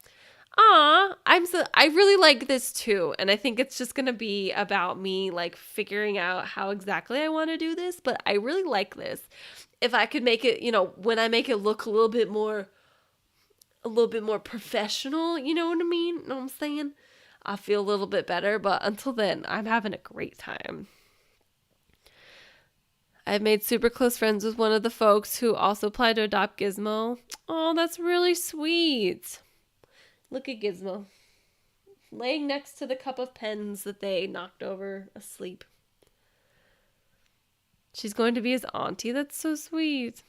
I really like this too, and I think it's just gonna be about me like figuring out how exactly I want to do this, but I really like this. If I could make it, when I make it look a little bit more professional, you know what I mean? Know what I'm saying? I feel a little bit better, but until then, I'm having a great time. I've made super close friends with one of the folks who also applied to adopt Gizmo. Oh, that's really sweet. Look at Gizmo, laying next to the cup of pens that they knocked over asleep. She's going to be his auntie. That's so sweet.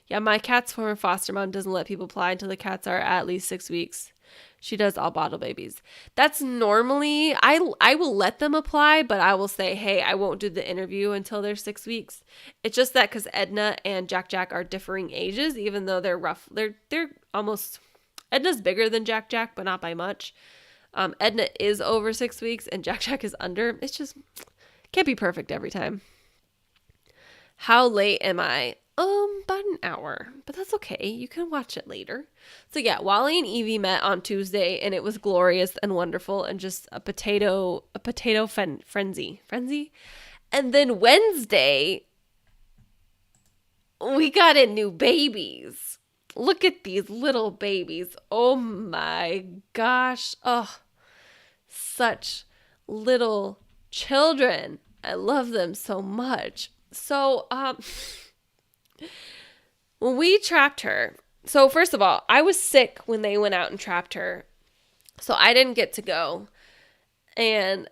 Yeah, my cat's former foster mom doesn't let people apply until the cats are at least 6 weeks. She does all bottle babies. That's normally, I will let them apply, but I will say, hey, I won't do the interview until they're 6 weeks. It's just that because Edna and Jack are differing ages, even though they're rough. They're almost, Edna's bigger than Jack, but not by much. Edna is over 6 weeks and Jack is under. It's just, can't be perfect every time. How late am I? About an hour, but that's okay. You can watch it later. So yeah, Wally and Evie met on Tuesday, and it was glorious and wonderful, and just a potato frenzy. And then Wednesday, we got in new babies. Look at these little babies. Oh my gosh. Oh, such little children. I love them so much. So, when we trapped her, so first of all, I was sick when they went out and trapped her, so I didn't get to go. And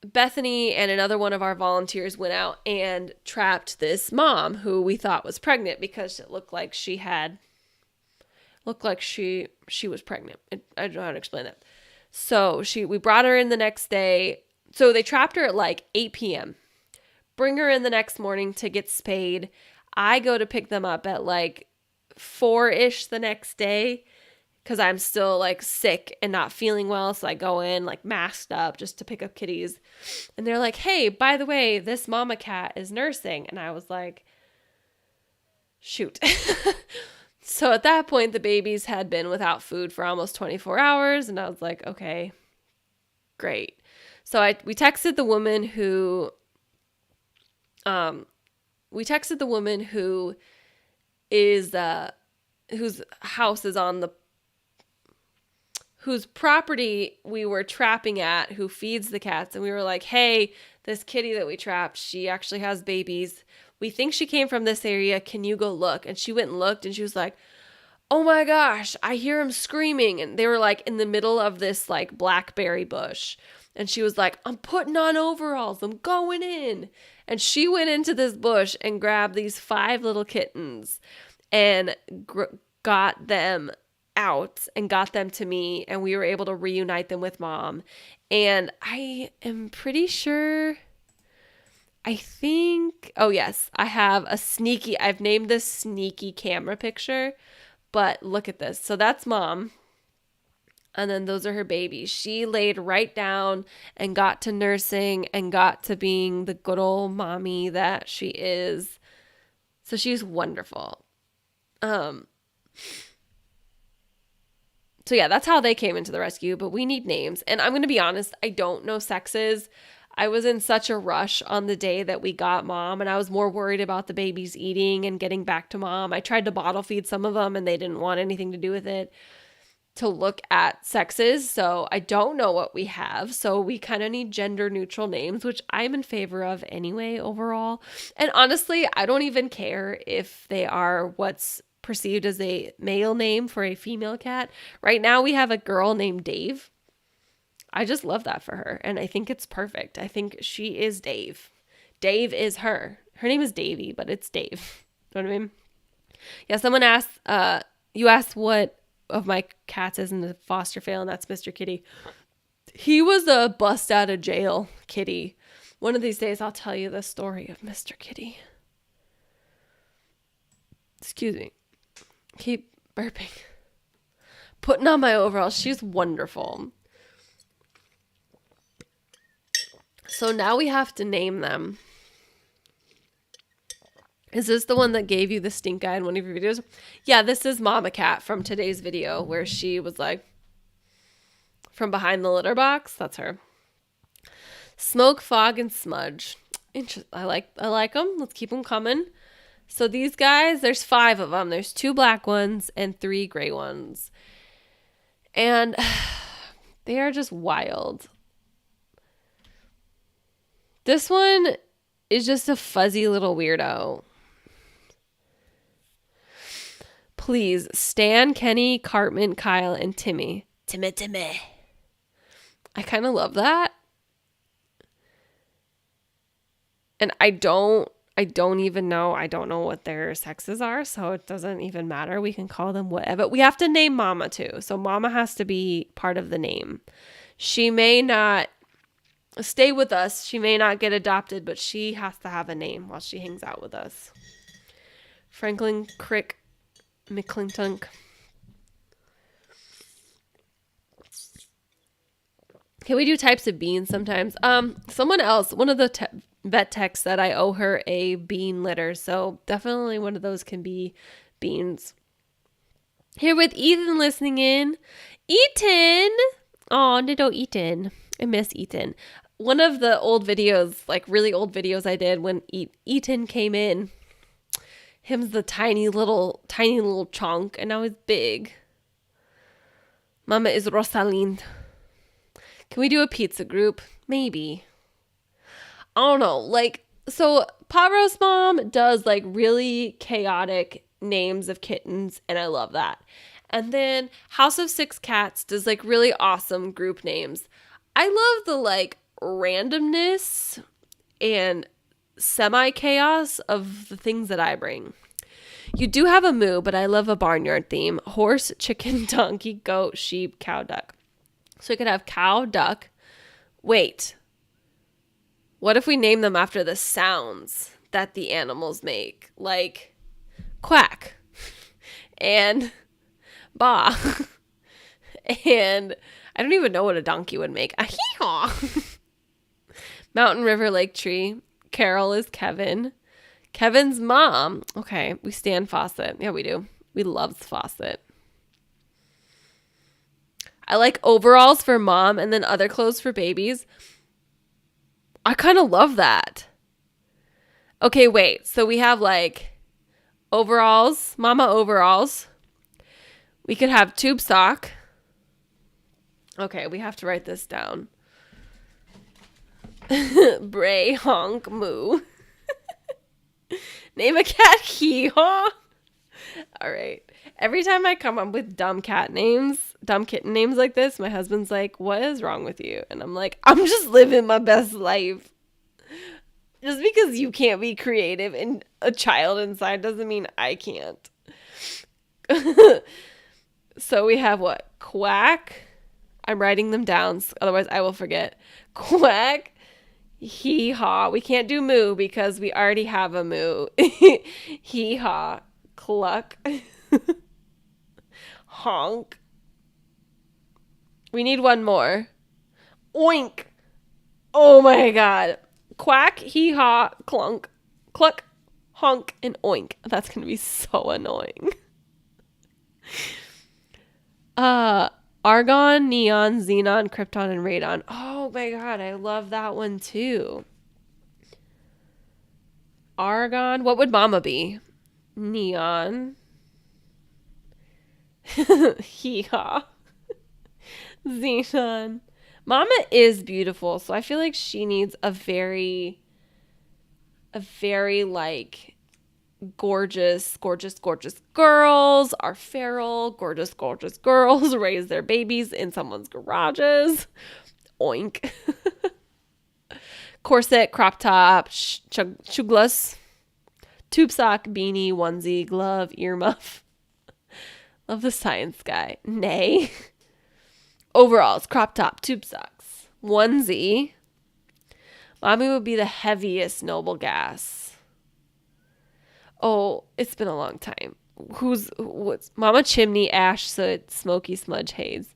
Bethany and another one of our volunteers went out and trapped this mom who we thought was pregnant because it looked like she was pregnant. I don't know how to explain that. So we brought her in the next day. So they trapped her at like 8 p.m. Bring her in the next morning to get spayed. I go to pick them up at like 4-ish the next day because I'm still like sick and not feeling well. So I go in like masked up just to pick up kitties. And they're like, hey, by the way, this mama cat is nursing. And I was like, shoot. So at that point, the babies had been without food for almost 24 hours. And I was like, okay, great. So we texted the woman who is whose house is on whose property we were trapping at, who feeds the cats, and we were like, hey, this kitty that we trapped, she actually has babies. We think she came from this area. Can you go look? And she went and looked, and she was like, oh my gosh, I hear him screaming. And they were like in the middle of this like blackberry bush. And she was like, I'm putting on overalls. I'm going in. And she went into this bush and grabbed these 5 little kittens and got them out and got them to me. And we were able to reunite them with mom. And I am pretty sure, oh yes, I've named this sneaky camera picture. But look at this. So that's mom. And then those are her babies. She laid right down and got to nursing and got to being the good old mommy that she is. So she's wonderful. So yeah, that's how they came into the rescue, but we need names. And I'm going to be honest, I don't know sexes. I was in such a rush on the day that we got mom, and I was more worried about the babies eating and getting back to mom. I tried to bottle feed some of them and they didn't want anything to do with it, to look at sexes. So I don't know what we have. So we kind of need gender neutral names, which I'm in favor of anyway, overall. And honestly, I don't even care if they are what's perceived as a male name for a female cat. Right now we have a girl named Dave. I just love that for her. And I think it's perfect. I think she is Dave. Dave is her. Her name is Davy, but it's Dave. You know what I mean? Yeah, someone asked, you asked what of my cats is in the foster fail, and that's Mr. Kitty. He was a bust out of jail kitty. One of these days, I'll tell you the story of Mr. Kitty. Excuse me. Keep burping. Putting on my overalls. She's wonderful. So now we have to name them. Is this the one that gave you the stink eye in one of your videos? Yeah, this is Mama Cat from today's video where she was like from behind the litter box. That's her. Smoke, Fog, and Smudge. I like them. Let's keep them coming. So these guys, there's 5 of them. There's 2 black ones and 3 gray ones. And they are just wild. This one is just a fuzzy little weirdo. Please, Stan, Kenny, Cartman, Kyle, and Timmy. Timmy. I kind of love that. And I don't even know. I don't know what their sexes are, so it doesn't even matter. We can call them whatever. We have to name Mama too. So Mama has to be part of the name. She may not stay with us. She may not get adopted, but she has to have a name while she hangs out with us. Franklin Crick McClintunk. Can we do types of beans sometimes? Someone else, one of the vet techs said I owe her a bean litter, so definitely one of those can be beans. Here with Ethan listening in. Ethan! Oh, little Ethan. I miss Ethan. One of the old videos, like really old videos I did when Ethan came in, him's the tiny little chunk, and now he's big. Mama is Rosalind. Can we do a pizza group? Maybe. I don't know. Like, so Pot Roast Mom does like really chaotic names of kittens, and I love that. And then House of 6 Cats does like really awesome group names. I love the like randomness and semi-chaos of the things that I bring. You do have a moo, but I love a barnyard theme. Horse, chicken, donkey, goat, sheep, cow, duck. So we could have cow, duck. Wait. What if we name them after the sounds that the animals make? Like quack and ba. And I don't even know what a donkey would make. A hee-haw. Mountain, river, lake, tree. Carol is Kevin. Kevin's mom. Okay, we stand Fawcett. Yeah, we do. We love Fawcett. I like overalls for mom and then other clothes for babies. I kind of love that. Okay, wait. So we have like overalls, mama overalls. We could have tube sock. Okay, we have to write this down. Bray, honk, moo. Name a cat, hee-haw. All right. Every time I come up with dumb kitten names like this, my husband's like, what is wrong with you? And I'm like, I'm just living my best life. Just because you can't be creative and a child inside doesn't mean I can't. So we have what? Quack. I'm writing them down, otherwise I will forget. Quack. Hee-haw. We can't do moo because we already have a moo. Hee-haw. Cluck. Honk. We need one more. Oink. Oh my god. Quack, hee-haw, clunk, cluck, honk, and oink. That's going to be so annoying. Argon, Neon, Xenon, Krypton, and Radon. Oh my god, I love that one too. Argon. What would Mama be? Neon. Hee-haw. Xenon. Mama is beautiful, so I feel like she needs a very like gorgeous girls are feral, gorgeous girls raise their babies in someone's garages. Oink. Corset, crop top, chuglas, tube sock, beanie, onesie, glove, earmuff. Love the science guy. Nay. Overalls, crop top, tube socks, onesie. Mommy would be the heaviest noble gas. Oh, it's been a long time. What's Mama Chimney, ash, soot, smoky smudge, haze.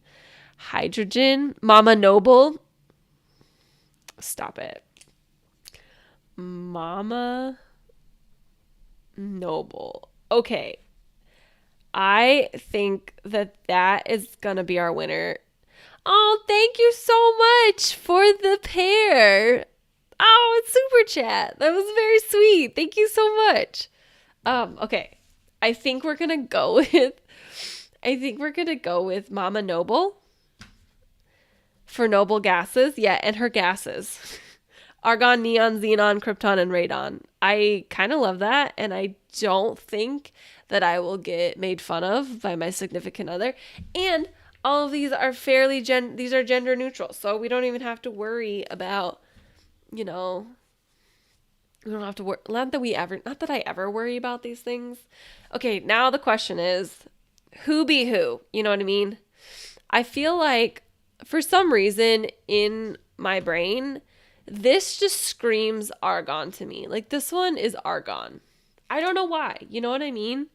Hydrogen, Mama Noble. Stop it. Mama Noble. Okay. I think that is going to be our winner. Oh, thank you so much for the pair. Oh, it's super chat. That was very sweet. Thank you so much. Okay. I think we're going to go with Mama Noble for noble gases. Yeah, and her gases. Argon, neon, xenon, krypton, and radon. I kind of love that, and I don't think that I will get made fun of by my significant other. And all of these are these are gender neutral, so we don't even have to worry about, we don't have to worry. Not that I ever worry about these things. Okay, now the question is, who be who? You know what I mean? I feel like for some reason in my brain, this just screams argon to me. Like, this one is argon. I don't know why. You know what I mean?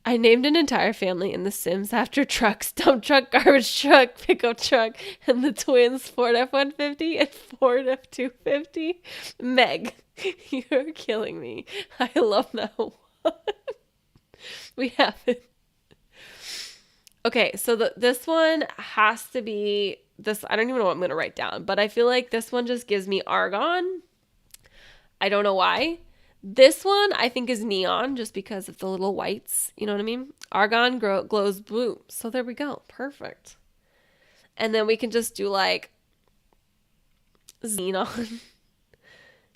I named an entire family in The Sims after trucks: dump truck, garbage truck, pickup truck, and the twins Ford F-150 and Ford F-250. Meg, you're killing me. I love that one. We have it. Okay, so this one has to be this. I don't even know what I'm going to write down, but I feel like this one just gives me argon. I don't know why. This one I think is neon just because of the little whites. You know what I mean? Argon glows blue. So there we go. Perfect. And then we can just do like xenon.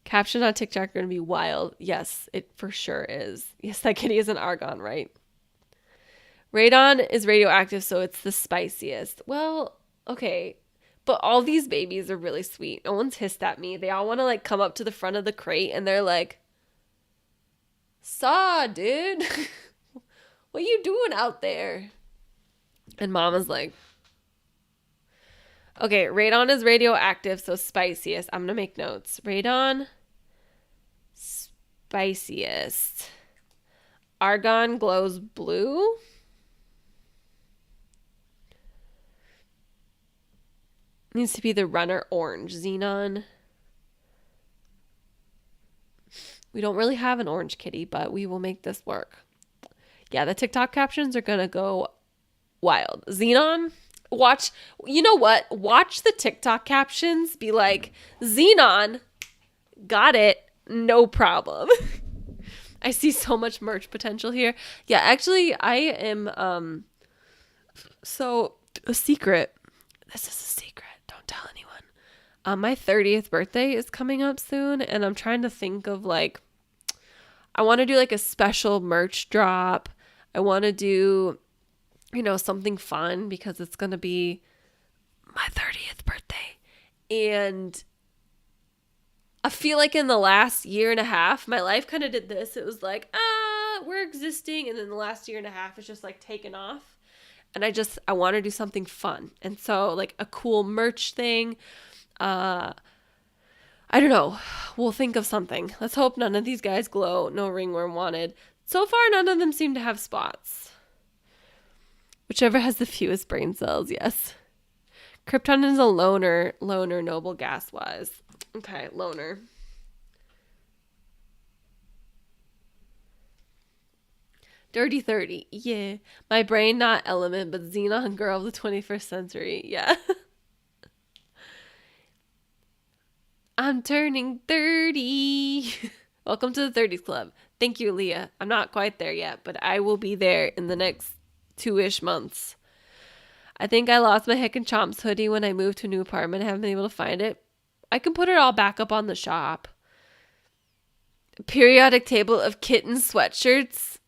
Caption on TikTok are going to be wild. Yes, it for sure is. Yes, that kitty is an argon, right? Radon is radioactive, so it's the spiciest. Well, okay. But all these babies are really sweet. No one's hissed at me. They all want to like come up to the front of the crate and they're like, "Saw, dude. What you doing out there?" And Mama's like, okay, radon is radioactive, so spiciest. I'm going to make notes. Radon, spiciest. Argon glows blue. Needs to be the runner orange. Xenon. We don't really have an orange kitty, but we will make this work. Yeah, the TikTok captions are going to go wild. Xenon, watch, you know what? Watch the TikTok captions be like, Xenon, got it, no problem. I see so much merch potential here. Yeah, actually, I am, so a secret. This is a secret. Don't tell anyone. My 30th birthday is coming up soon, and I'm trying to think of like, I want to do like a special merch drop. I want to do, something fun because it's going to be my 30th birthday. And I feel like in the last year and a half, my life kind of did this. It was like, we're existing. And then the last year and a half is just like taken off. And I want to do something fun. And so like a cool merch thing. I don't know. We'll think of something. Let's hope none of these guys glow. No ringworm wanted. So far, none of them seem to have spots. Whichever has the fewest brain cells, yes. Krypton is a loner noble gas-wise. Okay, loner. Dirty 30, yeah. My brain, not element, but xenon girl of the 21st century, yeah. I'm turning 30. Welcome to the 30s Club. Thank you, Leah. I'm not quite there yet, but I will be there in the next 2-ish months. I think I lost my Heck and Chomps hoodie when I moved to a new apartment. I haven't been able to find it. I can put it all back up on the shop. Periodic table of kitten sweatshirts.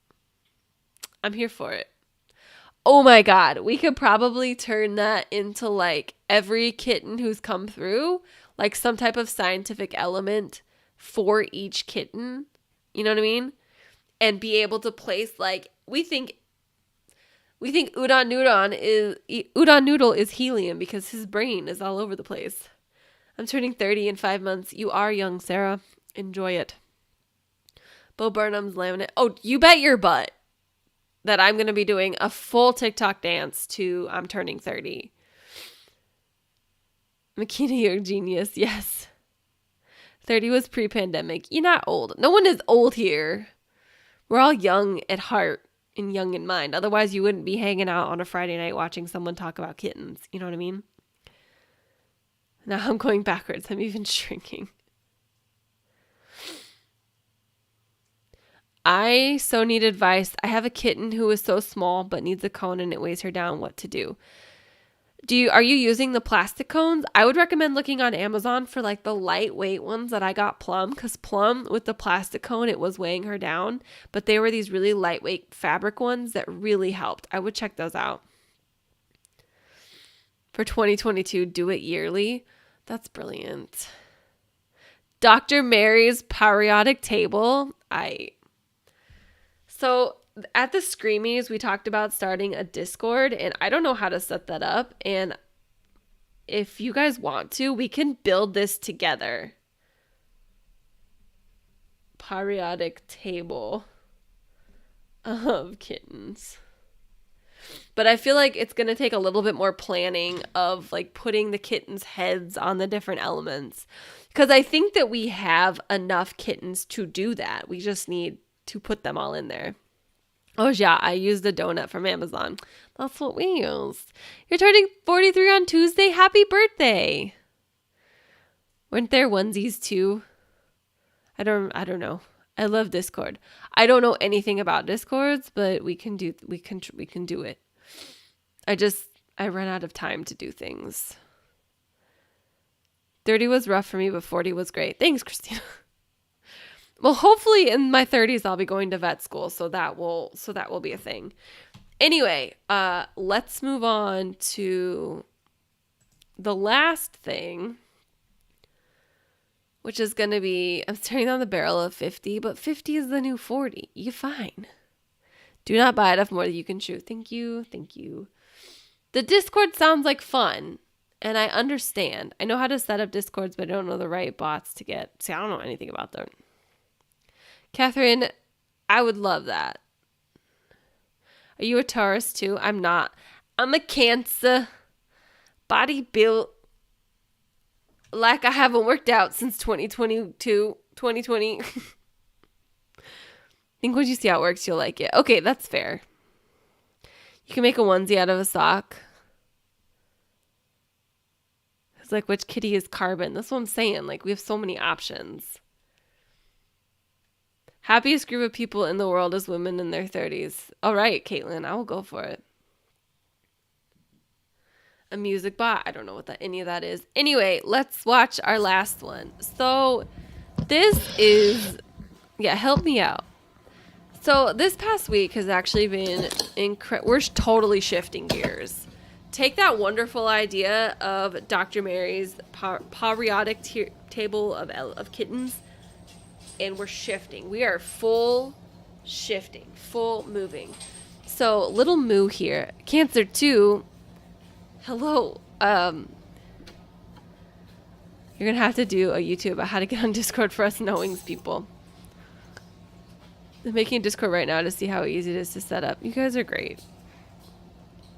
I'm here for it. Oh my God. We could probably turn that into like every kitten who's come through, like some type of scientific element for each kitten. You know what I mean? And be able to place, like, we think Udon Noodle is helium because his brain is all over the place. I'm turning 30 in 5 months. You are young, Sarah. Enjoy it. Bo Burnham's laminate. Oh, you bet your butt that I'm going to be doing a full TikTok dance to I'm turning 30. Makina, you're a genius. Yes. 30 was pre-pandemic. You're not old. No one is old here. We're all young at heart and young in mind. Otherwise, you wouldn't be hanging out on a Friday night watching someone talk about kittens. You know what I mean? Now I'm going backwards. I'm even shrinking. I so need advice. I have a kitten who is so small but needs a cone and it weighs her down. What to do? Are you using the plastic cones? I would recommend looking on Amazon for like the lightweight ones that I got Plum, because Plum with the plastic cone, it was weighing her down, but they were these really lightweight fabric ones that really helped. I would check those out. For 2022, do it yearly. That's brilliant. Dr. Mary's periodic table. So at the Screamies, we talked about starting a Discord, and I don't know how to set that up. And if you guys want to, we can build this together. Periodic table of kittens. But I feel like it's going to take a little bit more planning of like putting the kittens' heads on the different elements. Because I think that we have enough kittens to do that. We just need to put them all in there. Oh, yeah, I used a donut from Amazon. That's what we used. You're turning 43 on Tuesday. Happy birthday. Weren't there onesies too? I don't know. I love Discord. I don't know anything about Discords, but we can do it. I run out of time to do things. 30 was rough for me, but 40 was great. Thanks, Christina. Well, hopefully in my 30s I'll be going to vet school, so that will be a thing. Anyway, let's move on to the last thing, which is going to be, I'm staring down the barrel of 50, but 50 is the new 40. You're fine. Do not buy enough more than you can chew. Thank you. The Discord sounds like fun, and I understand. I know how to set up Discords, but I don't know the right bots to get. See, I don't know anything about them. Catherine, I would love that. Are you a Taurus too? I'm not. I'm a Cancer. Body built like I haven't worked out since 2020. I think once you see how it works, you'll like it. Okay, that's fair. You can make a onesie out of a sock. It's like, which kitty is carbon? That's what I'm saying. Like, we have so many options. Happiest group of people in the world is women in their 30s. All right, Caitlin, I will go for it. A music bot. I don't know what any of that is. Anyway, let's watch our last one. So this is, help me out. So this past week has actually been incredible. We're totally shifting gears. Take that wonderful idea of Dr. Mary's periodic table of kittens, and we're shifting. We are full shifting, full moving. So little Moo here, Cancer 2. Hello. You're going to have to do a YouTube about how to get on Discord for us knowings people. I'm making a Discord right now to see how easy it is to set up. You guys are great.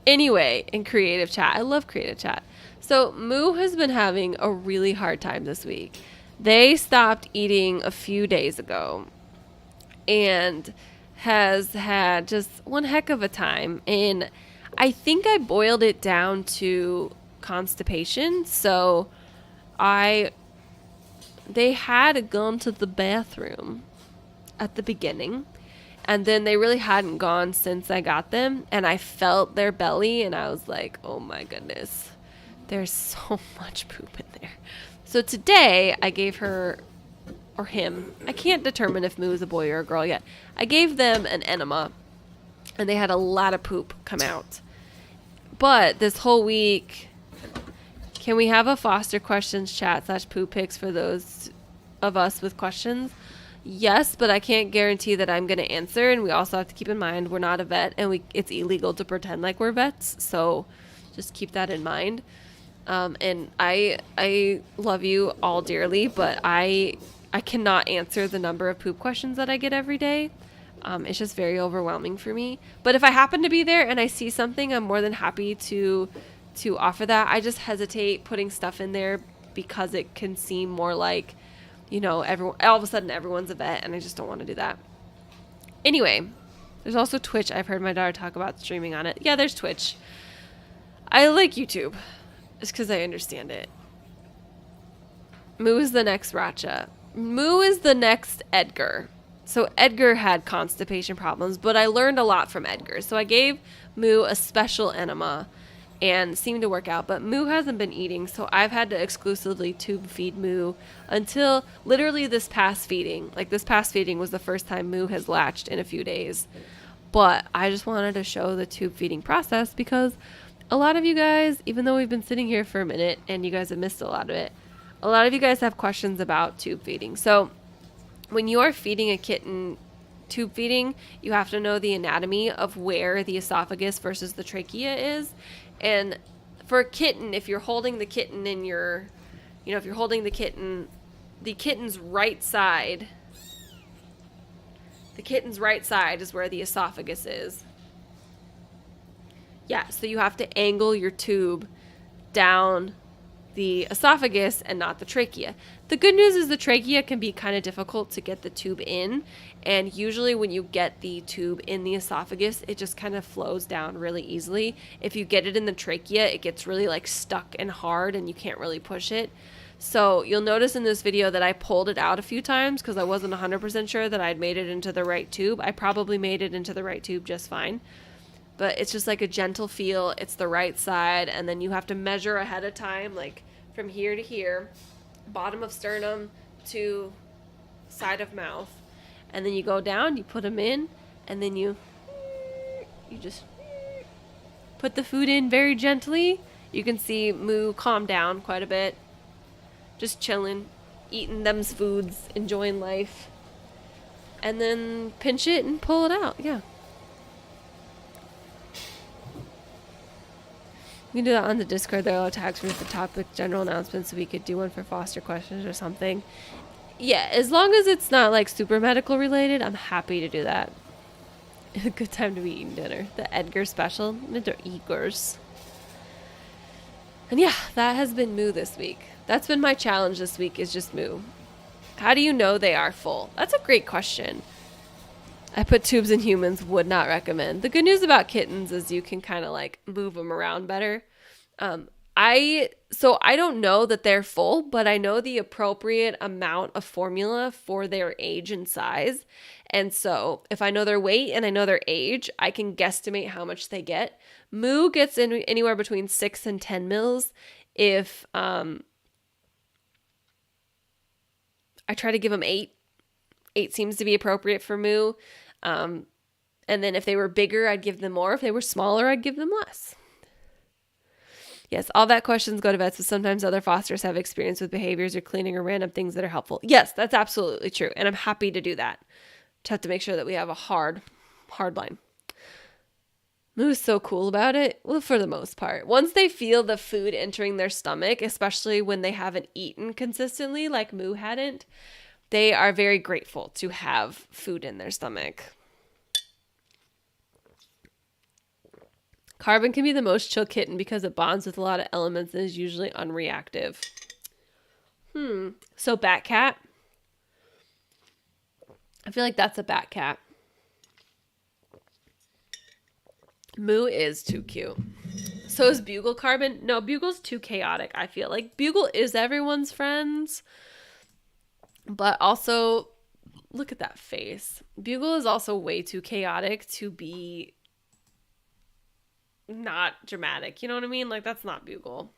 Anyway, in creative chat. I love creative chat. So Moo has been having a really hard time this week. They stopped eating a few days ago and has had just one heck of a time. And I think I boiled it down to constipation. So they had gone to the bathroom at the beginning, and then they really hadn't gone since I got them, and I felt their belly, and I was like, oh my goodness, there's so much poop in there. So today I gave her, or him, I can't determine if Moo is a boy or a girl yet, I gave them an enema, and they had a lot of poop come out. But this whole week, can we have a foster questions chat / poop pics for those of us with questions? Yes, but I can't guarantee that I'm going to answer. And we also have to keep in mind we're not a vet, and it's illegal to pretend like we're vets. So just keep that in mind. And I love you all dearly, but I cannot answer the number of poop questions that I get every day. It's just very overwhelming for me. But if I happen to be there and I see something, I'm more than happy to offer that. I just hesitate putting stuff in there because it can seem more like, everyone all of a sudden everyone's a vet, and I just don't want to do that. Anyway, there's also Twitch. I've heard my daughter talk about streaming on it. Yeah, there's Twitch. I like YouTube just because I understand it. Moo is the next Racha. Moo is the next Edgar. So Edgar had constipation problems, but I learned a lot from Edgar. So I gave Moo a special enema and seemed to work out, but Moo hasn't been eating, so I've had to exclusively tube feed Moo until literally this past feeding. Like, this past feeding was the first time Moo has latched in a few days. But I just wanted to show the tube feeding process because a lot of you guys, even though we've been sitting here for a minute and you guys have missed a lot of it, a lot of you guys have questions about tube feeding. So when you are feeding a kitten tube feeding, you have to know the anatomy of where the esophagus versus the trachea is. And for a kitten, if you're holding the kitten in your, if you're holding the kitten's right side, is where the esophagus is. Yeah, so you have to angle your tube down the esophagus and not the trachea. The good news is the trachea can be kind of difficult to get the tube in, and usually when you get the tube in the esophagus, it just kind of flows down really easily. If you get it in the trachea, it gets really like stuck and hard and you can't really push it. So you'll notice in this video that I pulled it out a few times because I wasn't 100% sure that I'd made it into the right tube. I probably made it into the right tube just fine. But it's just like a gentle feel. It's the right side. And then you have to measure ahead of time, like from here to here, bottom of sternum to side of mouth. And then you go down, you put them in, and then you just put the food in very gently. You can see Moo calm down quite a bit. Just chilling, eating them's foods, enjoying life. And then pinch it and pull it out. Yeah. We can do that on the Discord. There are tags for the topic, general announcements, so we could do one for foster questions or something. Yeah, as long as it's not like super medical related, I'm happy to do that. A good time to be eating dinner. The Edgar special. Mr. Edgar's. And yeah, that has been Moo this week. That's been my challenge this week, is just Moo. How do you know they are full? That's a great question. I put tubes in humans, would not recommend. The good news about kittens is you can kind of like move them around better. I don't know that they're full, but I know the appropriate amount of formula for their age and size. And so if I know their weight and I know their age, I can guesstimate how much they get. Moo gets in anywhere between 6 and 10 mils. If I try to give them 8. 8 seems to be appropriate for Moo. And then if they were bigger, I'd give them more. If they were smaller, I'd give them less. Yes, all that questions go to vets, but sometimes other fosters have experience with behaviors or cleaning or random things that are helpful. Yes, that's absolutely true. And I'm happy to do that. Just have to make sure that we have a hard line. Moo's so cool about it. Well, for the most part. Once they feel the food entering their stomach, especially when they haven't eaten consistently like Moo hadn't, they are very grateful to have food in their stomach. Carbon can be the most chill kitten because it bonds with a lot of elements and is usually unreactive. So bat cat? I feel like that's a bat cat. Moo is too cute. So is Bugle Carbon? No, Bugle's too chaotic, I feel like. Bugle is everyone's friends. But also, look at that face. Bugle is also way too chaotic to be not dramatic. You know what I mean? Like, that's not Bugle.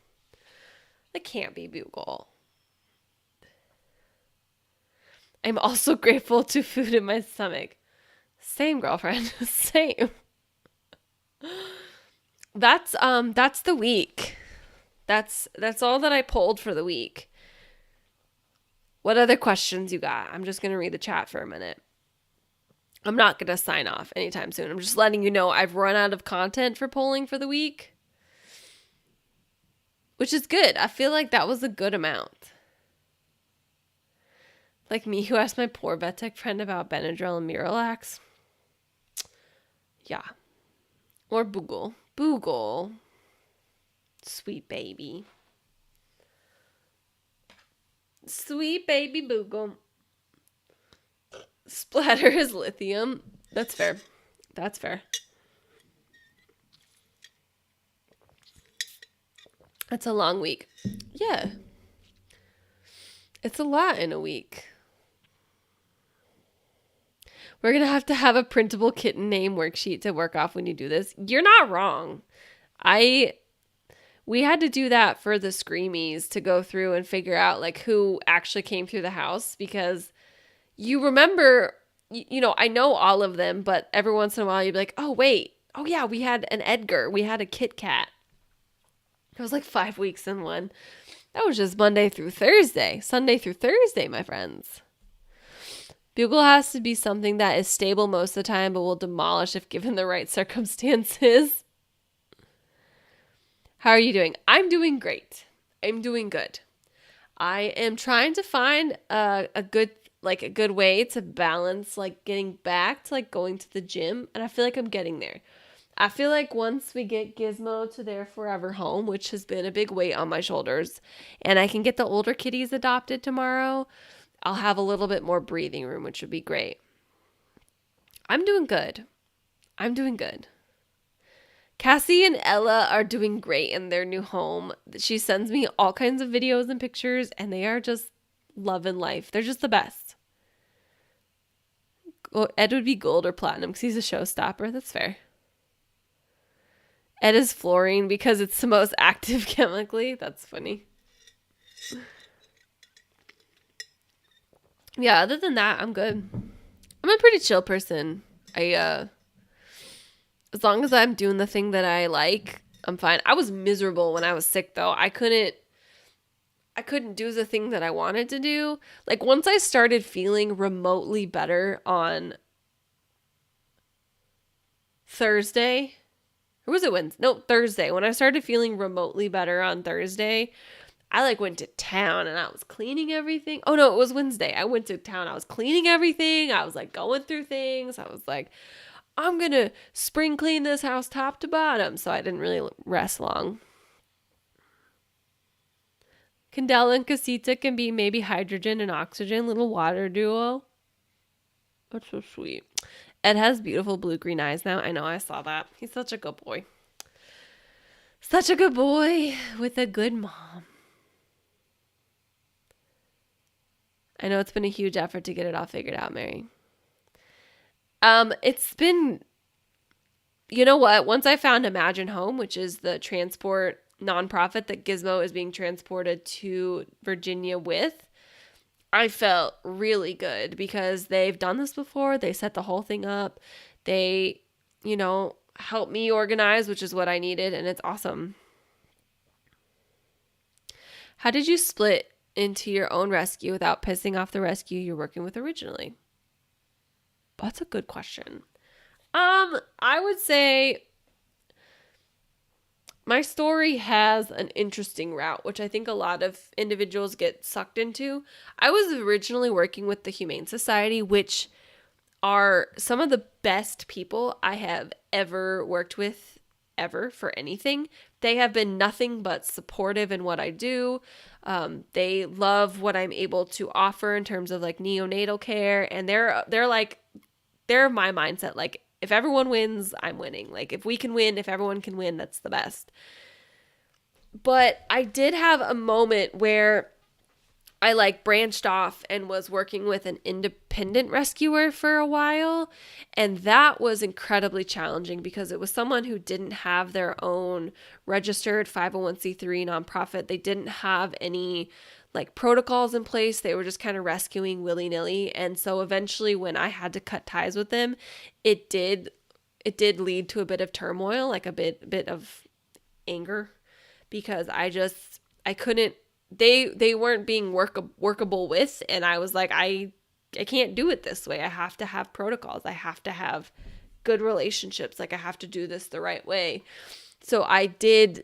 That can't be Bugle. I'm also grateful to food in my stomach. Same, girlfriend. Same. That's the week. That's all that I pulled for the week. What other questions you got? I'm just going to read the chat for a minute. I'm not going to sign off anytime soon. I'm just letting you know I've run out of content for polling for the week, which is good. I feel like that was a good amount. Like me who asked my poor vet tech friend about Benadryl and Miralax. Yeah. Or Boogle. Boogle. Sweet baby. Sweet baby Boogle. Splatter is lithium. That's fair. That's fair. That's a long week. Yeah. It's a lot in a week. We're going to have a printable kitten name worksheet to work off when you do this. You're not wrong. We had to do that for the Screamies to go through and figure out like who actually came through the house, because you remember, you know, I know all of them, but every once in a while you'd be like, oh, wait. Oh, yeah, we had an Edgar. We had a Kit Kat. It was like 5 weeks in one. That was just Monday through Thursday. Sunday through Thursday, my friends. Bugle has to be something that is stable most of the time, but will demolish if given the right circumstances. How are you doing? I'm doing great. I'm doing good. I am trying to find a good way to balance like getting back to like going to the gym, and I feel like I'm getting there. I feel like once we get Gizmo to their forever home, which has been a big weight on my shoulders, and I can get the older kitties adopted tomorrow, I'll have a little bit more breathing room, which would be great. I'm doing good. I'm doing good. Cassie and Ella are doing great in their new home. She sends me all kinds of videos and pictures, and they are just loving life. They're just the best. Well, Ed would be gold or platinum because he's a showstopper. That's fair. Ed is fluorine because it's the most active chemically. That's funny. Yeah, other than that, I'm good. I'm a pretty chill person. As long as I'm doing the thing that I like, I'm fine. I was miserable when I was sick though. I couldn't do the thing that I wanted to do. Like once I started feeling remotely better on Thursday, or was it Wednesday? No, Thursday. When I started feeling remotely better on Thursday, I like went to town and I was cleaning everything. Oh no, it was Wednesday. I went to town. I was cleaning everything. I was like going through things. I was like, I'm going to spring clean this house top to bottom. So I didn't really rest long. Candela and Casita can be maybe hydrogen and oxygen, little water duo. That's so sweet. Ed has beautiful blue-green eyes now. I know, I saw that. He's such a good boy. Such a good boy with a good mom. I know it's been a huge effort to get it all figured out, Mary. It's been, you know what? Once I found Imagine Home, which is the transport nonprofit that Gizmo is being transported to Virginia with, I felt really good because they've done this before. They set the whole thing up. They, you know, helped me organize, which is what I needed, and it's awesome. How did you split into your own rescue without pissing off the rescue you're working with originally? That's a good question. I would say my story has an interesting route, which I think a lot of individuals get sucked into. I was originally working with the Humane Society, which are some of the best people I have ever worked with, ever, for anything. They have been nothing but supportive in what I do. They love what I'm able to offer in terms of like neonatal care, and they're my mindset. Like, if everyone wins, I'm winning. Like, if we can win, if everyone can win, that's the best. But I did have a moment where I like branched off and was working with an independent rescuer for a while. And that was incredibly challenging because it was someone who didn't have their own registered 501c3 nonprofit. They didn't have any like protocols in place. They were just kind of rescuing willy-nilly. And so eventually when I had to cut ties with them, it did lead to a bit of turmoil, like a bit of anger, because I couldn't they weren't being workable with, and I was like, I can't do it this way. I have to have protocols. I have to have good relationships. Like I have to do this the right way. So I did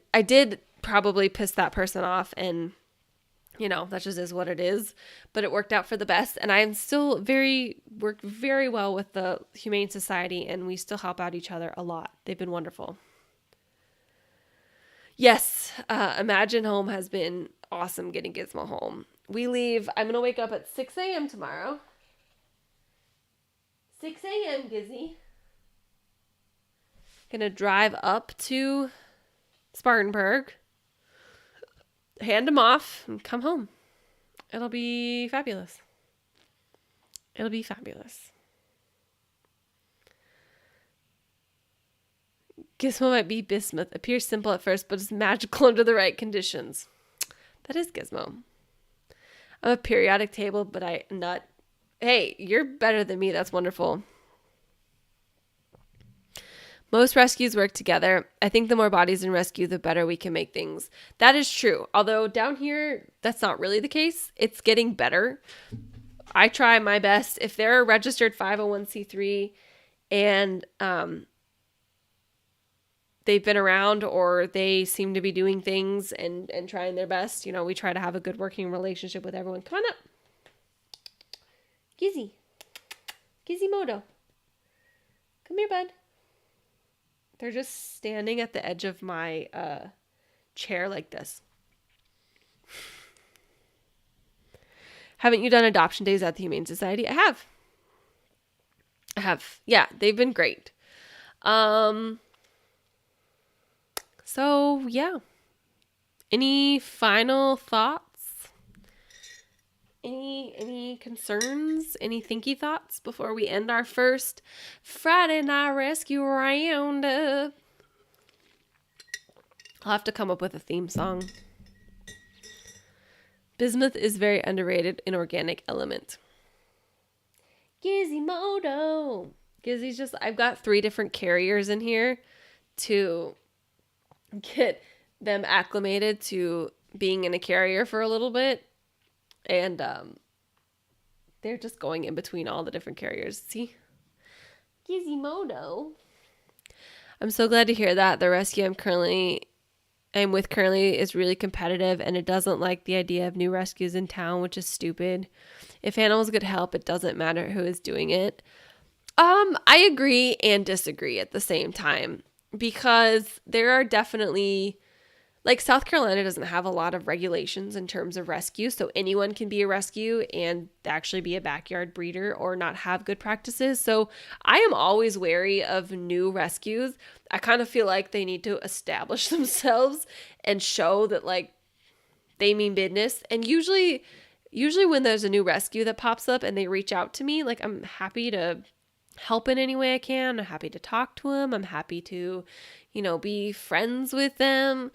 probably piss that person off, and that just is what it is, but it worked out for the best. And I'm still worked very well with the Humane Society, and we still help out each other a lot. They've been wonderful. Yes, Imagine Home has been awesome getting Gizmo home. We leave, I'm going to wake up at 6 a.m. tomorrow. 6 a.m., Gizzy. Gonna drive up to Spartanburg, hand him off, and come home. It'll be fabulous. It'll be fabulous. Gizmo might be bismuth. Appears simple at first, but is magical under the right conditions. That is Gizmo. I'm a periodic table, but I nut. Hey, you're better than me. That's wonderful. Most rescues work together. I think the more bodies in rescue, the better we can make things. That is true. Although down here, that's not really the case. It's getting better. I try my best. If they're a registered 501c3 and they've been around or they seem to be doing things and trying their best, we try to have a good working relationship with everyone. Come on up. Gizmodo. Come here, bud. They're just standing at the edge of my chair like this. Haven't you done adoption days at the Humane Society? I have. Yeah, they've been great. So, yeah. Any final thoughts? Any concerns? Any thinky thoughts before we end our first Friday night rescue roundup? I'll have to come up with a theme song. Bismuth is very underrated inorganic element. Gizmodo. Gizzy's just, I've got 3 different carriers in here to get them acclimated to being in a carrier for a little bit. And they're just going in between all the different carriers. See? Gizmodo. I'm so glad to hear that. The rescue I'm with currently is really competitive, and it doesn't like the idea of new rescues in town, which is stupid. If animals get help, it doesn't matter who is doing it. I agree and disagree at the same time, because there are definitely, like, South Carolina doesn't have a lot of regulations in terms of rescue, so anyone can be a rescue and actually be a backyard breeder or not have good practices. So I am always wary of new rescues. I kind of feel like they need to establish themselves and show that, like, they mean business. And usually when there's a new rescue that pops up and they reach out to me, like, I'm happy to help in any way I can. I'm happy to talk to them. I'm happy to, be friends with them.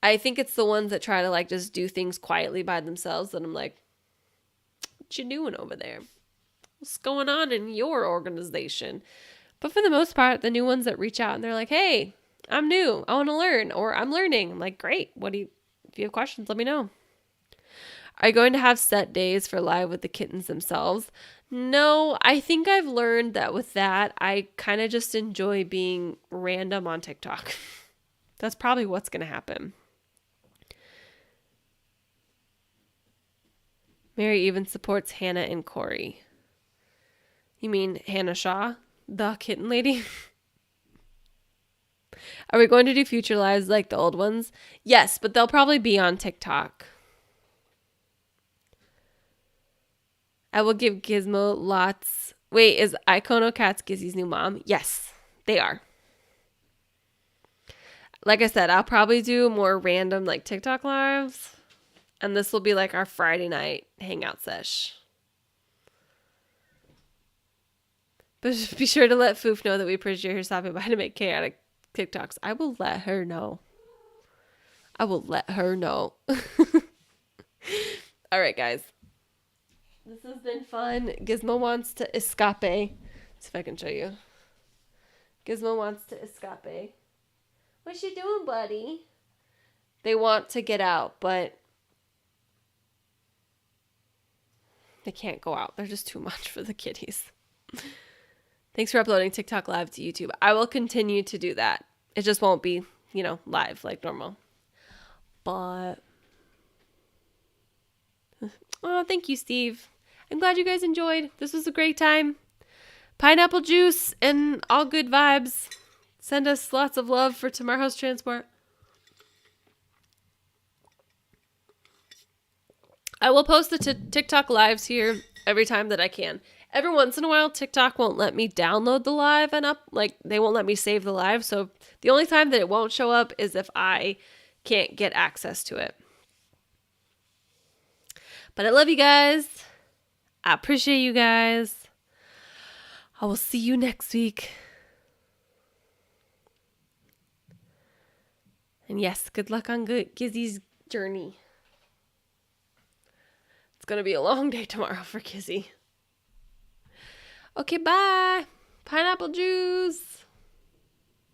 I think it's the ones that try to, like, just do things quietly by themselves that I'm like, what you doing over there? What's going on in your organization? But for the most part, the new ones that reach out and they're like, hey, I'm new. I want to learn, or I'm learning. I'm like, great. If you have questions, let me know. Are you going to have set days for live with the kittens themselves? No, I think I've learned that with that, I kind of just enjoy being random on TikTok. That's probably what's going to happen. Mary even supports Hannah and Corey. You mean Hannah Shaw, the kitten lady? Are we going to do future lives like the old ones? Yes, but they'll probably be on TikTok. I will give Gizmo lots. Wait, is Icono Cats Gizzy's new mom? Yes, they are. Like I said, I'll probably do more random, like, TikTok lives. And this will be like our Friday night hangout sesh. But be sure to let Foof know that we appreciate her stopping by to make chaotic TikToks. I will let her know. All right, guys. This has been fun. Gizmo wants to escape. See if I can show you. Gizmo wants to escape. What's she doing, buddy? They want to get out, but They can't go out. They're just too much for the kitties. Thanks for uploading TikTok live to YouTube. I will continue to do that. It just won't be, live like normal. But oh, thank you, Steve. I'm glad you guys enjoyed. This was a great time. Pineapple juice and all good vibes. Send us lots of love for tomorrow's transport. I will post the TikTok lives here every time that I can. Every once in a while, TikTok won't let me download the live and they won't let me save the live. So the only time that it won't show up is if I can't get access to it. But I love you guys. I appreciate you guys. I will see you next week. And yes, good luck on Gizzy's journey. It's going to be a long day tomorrow for Gizzy. Okay, bye. Pineapple juice.